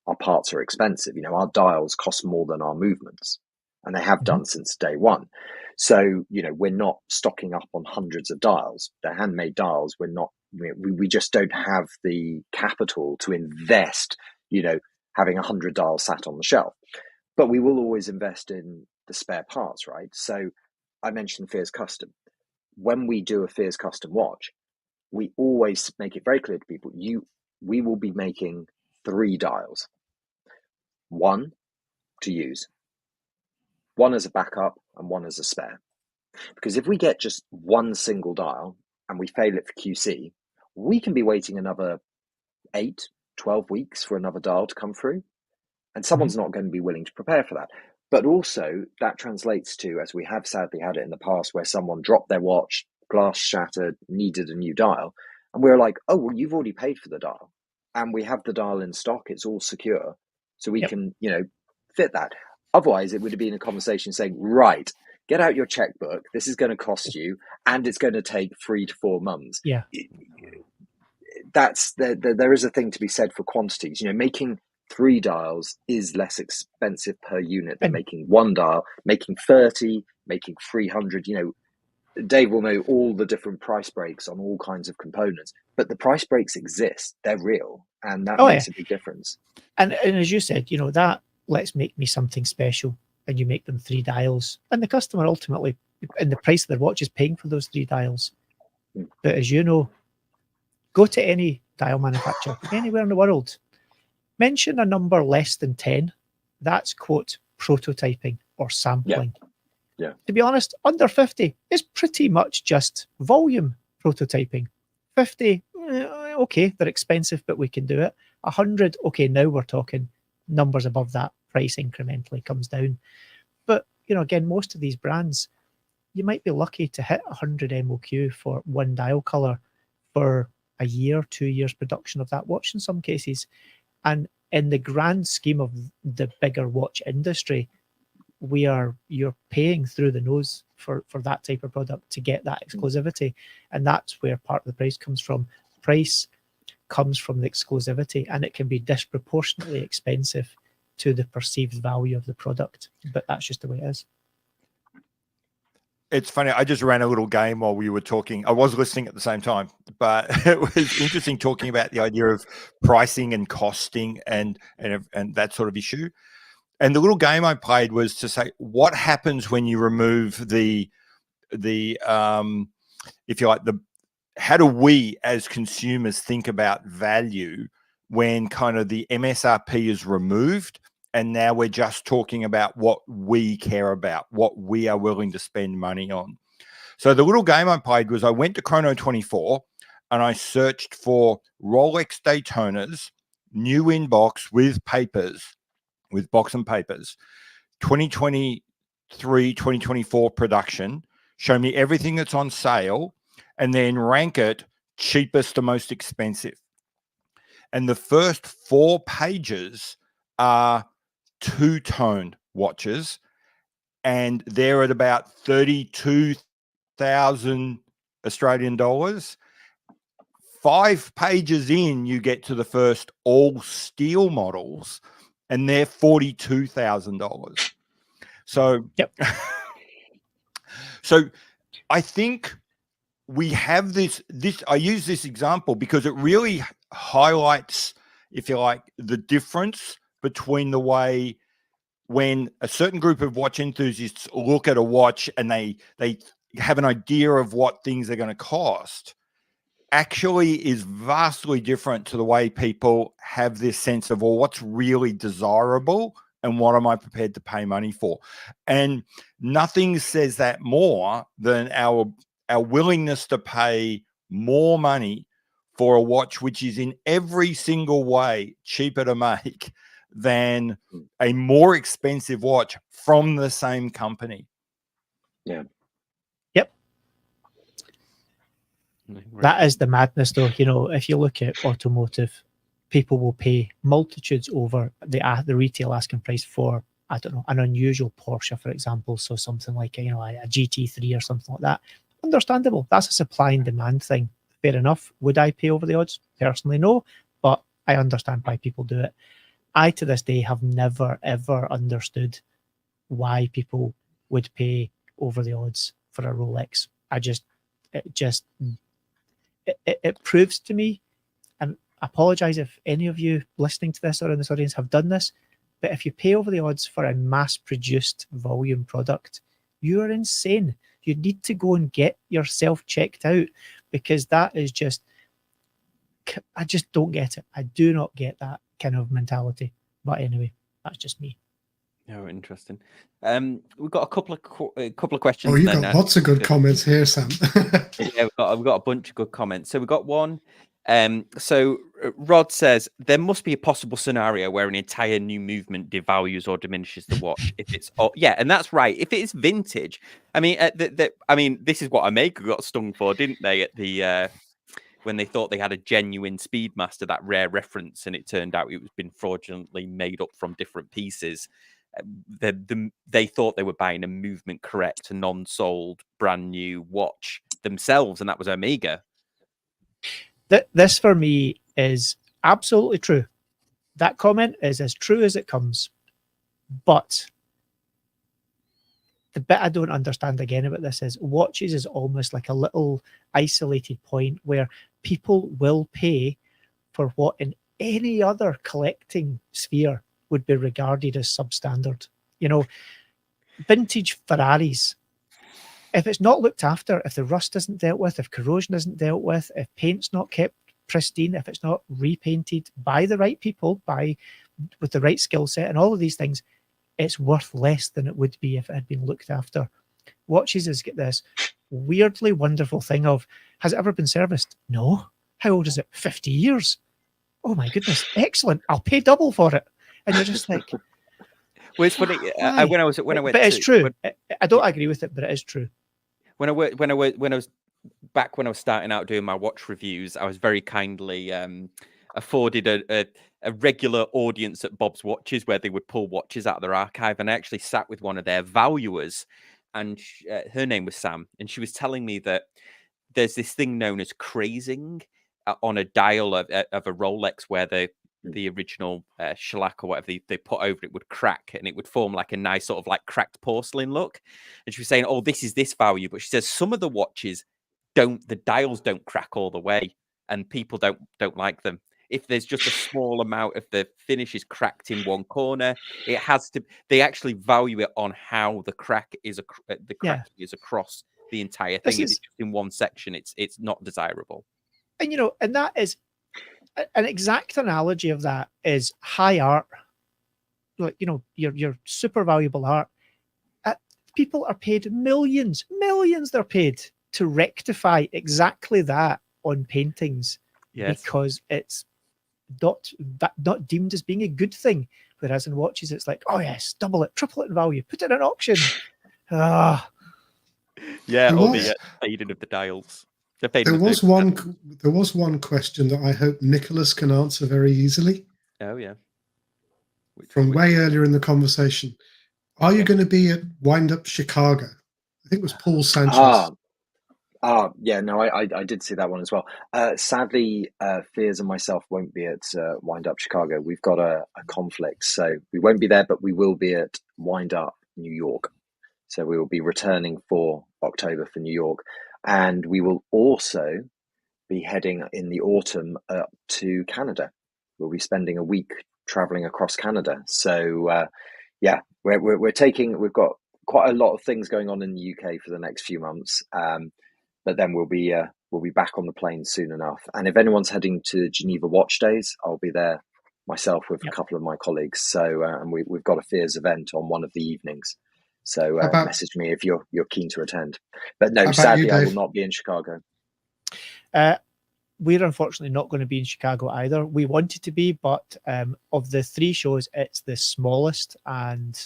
our parts are expensive. Our dials cost more than our movements, and they have done since day one. So, we're not stocking up on hundreds of dials. They're handmade dials. We just don't have the capital to invest, having 100 dials sat on the shelf. But we will always invest in the spare parts, right? So I mentioned Fears Custom. When we do a Fears Custom watch, we always make it very clear to people, we will be making 3 dials. 1 to use, 1 as a backup, and 1 as a spare. Because if we get just 1 single dial and we fail it for QC, we can be waiting another 8, 12 weeks for another dial to come through. And someone's not going to be willing to prepare for that. But also that translates to, as we have sadly had it in the past, where someone dropped their watch, glass shattered, needed a new dial. And we're like, oh, well, you've already paid for the dial. And we have the dial in stock. It's all secure. So we can, fit that. Otherwise, it would have been a conversation saying, right, get out your checkbook. This is going to cost you, and it's going to take 3 to 4 months. Yeah. There is a thing to be said for quantities. Making 3 dials is less expensive per unit than making 1 dial, making 30, making 300. Dave will know all the different price breaks on all kinds of components, but the price breaks exist. They're real, and that makes a big difference. And as you said, that let's make me something special, and you make them 3 dials, and the customer ultimately, in the price of their watch, is paying for those 3 dials. But as you know, go to any dial manufacturer anywhere in the world, mention a number less than 10. That's, quote, prototyping or sampling. Yeah. To be honest, under 50 is pretty much just volume prototyping. 50, okay, they're expensive, but we can do it. 100, okay, now we're talking numbers above that. Price incrementally comes down. But, again, most of these brands, you might be lucky to hit 100 MOQ for 1 dial color for a year, 2 years production of that watch in some cases. And in the grand scheme of the bigger watch industry, you're paying through the nose for that type of product to get that exclusivity. And that's where part of the price comes from. Price comes from the exclusivity, and it can be disproportionately expensive to the perceived value of the product. But that's just the way it is. It's funny. I just ran a little game while we were talking. I was listening at the same time, but it was interesting talking about the idea of pricing and costing and that sort of issue. And the little game I played was to say, what happens when you remove the if you like, how do we as consumers think about value when kind of the MSRP is removed and now we're just talking about what we care about, what we are willing to spend money on. So the little game I played was I went to Chrono24 and I searched for Rolex Daytonas, new in box with papers, with box and papers, 2023, 2024 production, show me everything that's on sale, and then rank it cheapest to most expensive. And the first 4 pages are two-tone watches, and they're at about 32,000 Australian dollars. 5 pages in, you get to the first all steel models, and they're $42,000. So, Yep. So I think we have this. I use this example because it really highlights, if you like, the difference between the way when a certain group of watch enthusiasts look at a watch and they have an idea of what things are going to cost, actually is vastly different to the way people have this sense of, well, what's really desirable and what am I prepared to pay money for? And nothing says that more than our willingness to pay more money for a watch which is in every single way cheaper to make than a more expensive watch from the same company. Yeah. Yep. That is the madness, though. You know, if you look at automotive, people will pay multitudes over the retail asking price for, I don't know, an unusual Porsche, for example. So something like, you know, a GT3 or something like that. Understandable. That's a supply and demand thing. Fair enough. Would I pay over the odds? Personally, no. But I understand why people do it. I, to this day, have never, ever understood why people would pay over the odds for a Rolex. It proves to me, and I apologize if any of you listening to this or in this audience have done this, but if you pay over the odds for a mass-produced volume product, you are insane. You need to go and get yourself checked out, because that is just, I just don't get it. I do not get that kind of mentality. But anyway, that's just me. Oh, interesting. We've got a couple of questions. Oh, you've got lots of good comments here, Sam. Yeah, we've got a bunch of good comments. So we've got one. So Rod says there must be a possible scenario where an entire new movement devalues or diminishes the watch if it's and that's right. If it's vintage, I mean, this is what Omega got stung for, didn't they? At the when they thought they had a genuine Speedmaster, that rare reference, and it turned out it was been fraudulently made up from different pieces. They thought they were buying a movement correct, non-sold, brand new watch themselves, and that was Omega. This for me is absolutely true. That comment is as true as it comes. But the bit I don't understand again about this is watches is almost like a little isolated point where people will pay for what in any other collecting sphere would be regarded as substandard. You know, vintage Ferraris, if it's not looked after, if the rust isn't dealt with, if corrosion isn't dealt with, if paint's not kept pristine, if it's not repainted by the right people, with the right skill set and all of these things, it's worth less than it would be if it had been looked after. Watches has got this weirdly wonderful thing of, has it ever been serviced? No. How old is it? 50 years. Oh my goodness, excellent. I'll pay double for it. And you're just like, well, it's funny. When I went, but it's true. I don't agree with it, but it is true. When I was starting out doing my watch reviews, I was very kindly afforded a regular audience at Bob's Watches where they would pull watches out of their archive, and I actually sat with one of their valuers, and her name was Sam, and she was telling me that there's this thing known as crazing on a dial of a Rolex, where the original shellac or whatever they put over it would crack, and it would form like a nice sort of like cracked porcelain look. And she was saying, oh, this is this value, but she says some of the watches the dials don't crack all the way, and people don't like them. If there's just a small amount of the finish is cracked in one corner, it has to. They actually value it on how the crack is is across the entire thing. If it's just in one section, it's not desirable. And you know, and that is an exact analogy of that is high art. like, you know, your super valuable art. People are paid millions. They're paid to rectify exactly that on paintings, Yes. because it's not deemed as being a good thing. Whereas in watches, it's like, oh yes, double it, triple it in value, put it in auction. Ah, Yeah, There or was- the fading of the dials. The fading There of the was one question that I hope Nicholas can answer very easily Oh yeah. from way earlier in the conversation. Are you Okay. going to be at Wind Up Chicago? I think it was Paul Sanchez. Yeah, no, I did see that one as well. Sadly, Fears and myself won't be at Wind Up Chicago. We've got a conflict, so we won't be there, but we will be at Wind Up New York. So we will be returning for October for New York, and we will also be heading in the autumn up to Canada. We'll be spending a week traveling across Canada. So yeah, we've got quite a lot of things going on in the UK for the next few months. But then we'll be back on the plane soon enough. And if anyone's heading to Geneva Watch Days, I'll be there myself with a couple of my colleagues. So and we've got a Fears event on one of the evenings. So message me if you're keen to attend. But no, sadly, I will not be in Chicago. We're unfortunately not going to be in Chicago either. We wanted to be, but of the 3 shows, it's the smallest, and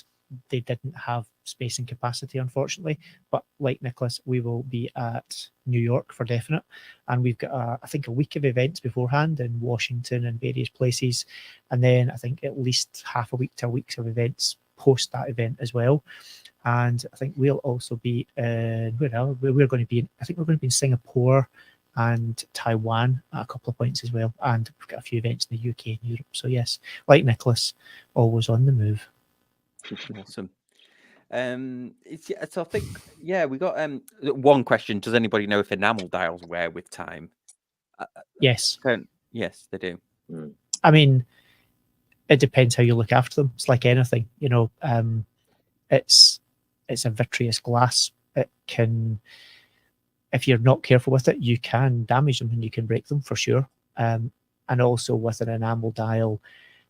they didn't have space and capacity, unfortunately. But like Nicholas, we will be at New York for definite, and we've got I think a week of events beforehand in Washington and various places, and then I think at least half a week to a week of events post that event as well. And I think we'll also be in where else? We're going to be in, I think we're going to be in Singapore and Taiwan at a couple of points as well, and we've got a few events in the UK and Europe. So yes, like Nicholas, always on the move. Awesome. So I think we got one question. Does anybody know if enamel dials wear with time? Yes. Yes, they do. I mean, it depends how you look after them. It's like anything, you know. It's a vitreous glass. It can, if you're not careful with it, you can damage them and you can break them for sure. And also with an enamel dial,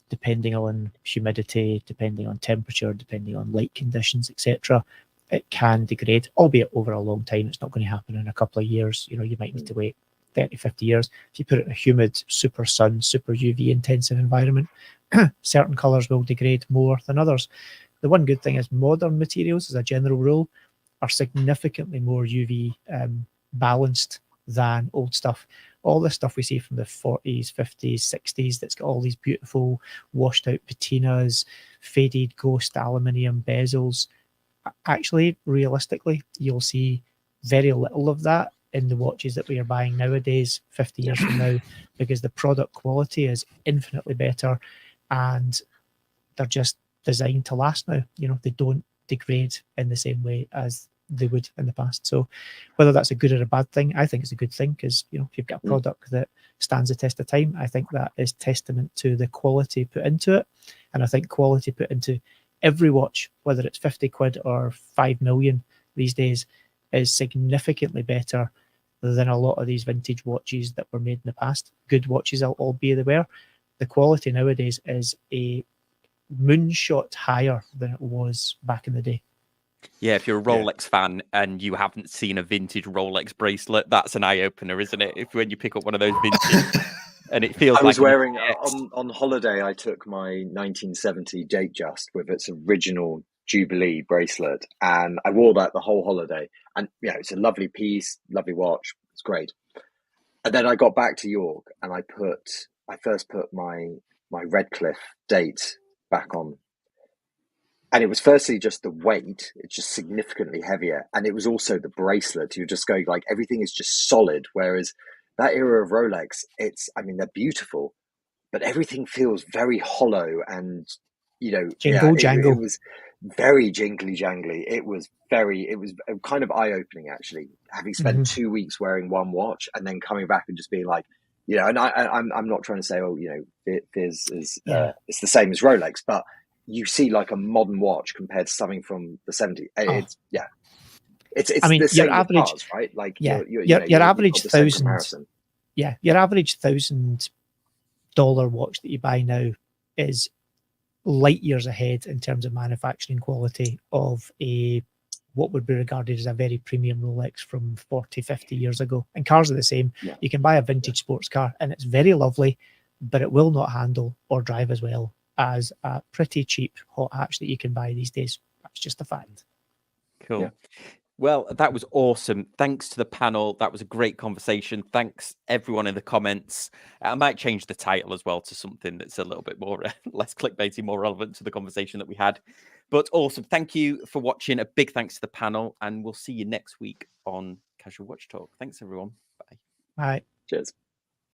depending on humidity, depending on temperature, depending on light conditions, etc., it can degrade, albeit over a long time. It's not going to happen in a couple of years. You know, you might need to wait 30, 50 years. If you put it in a humid, super sun, super UV intensive environment, certain colours will degrade more than others. The one good thing is modern materials, as a general rule, are significantly more UV balanced than old stuff. All the stuff we see from the 40s, 50s, 60s that's got all these beautiful washed out patinas, faded ghost aluminium bezels. Actually, realistically, you'll see very little of that in the watches that we are buying nowadays, 50 years from now, because the product quality is infinitely better and they're just designed to last now. You know, they don't degrade in the same way as they would in the past. So whether that's a good or a bad thing, I think it's a good thing, because, you know, if you've got a product that stands the test of time, I think that is testament to the quality put into it. And I think quality put into every watch, whether it's 50 quid or 5 million these days, is significantly better than a lot of these vintage watches that were made in the past. Good watches, all be they were. The quality nowadays is a moonshot higher than it was back in the day. Yeah, if you're a Rolex fan and you haven't seen a vintage Rolex bracelet, that's an eye opener, isn't it? If when you pick up one of those vintage and it feels I was like wearing on holiday. I took my 1970 Date Just with its original Jubilee bracelet, and I wore that the whole holiday. And yeah, it's a lovely piece, lovely watch. It's great. And then I got back to York, and I first put my Redcliffe date back on. And it was firstly just the weight, it's just significantly heavier. And it was also the bracelet. You're just going like everything is just solid. Whereas that era of Rolex, they're beautiful, but everything feels very hollow and, you know, Jangle. it was very jingly jangly. It was kind of eye opening, actually, having spent 2 weeks wearing one watch and then coming back and just being like, you know, and I'm not trying to say, oh, you know, Fizz is it's the same as Rolex, but you see like a modern watch compared to something from the 70s. It's the same your average cars, right? Like your $1,000 average $1,000 watch that you buy now is light years ahead in terms of manufacturing quality of what would be regarded as a very premium Rolex from 40, 50 years ago. And cars are the same. Yeah. You can buy a vintage sports car and it's very lovely, but it will not handle or drive as well as a pretty cheap hot hatch that you can buy these days. That's just a fact. Cool. Yeah. Well, that was awesome. Thanks to the panel. That was a great conversation. Thanks everyone in the comments. I might change the title as well to something that's a little bit more less clickbaity, more relevant to the conversation that we had. But awesome. Thank you for watching. A big thanks to the panel, and we'll see you next week on Casual Watch Talk. Thanks everyone. Bye. Bye. Cheers.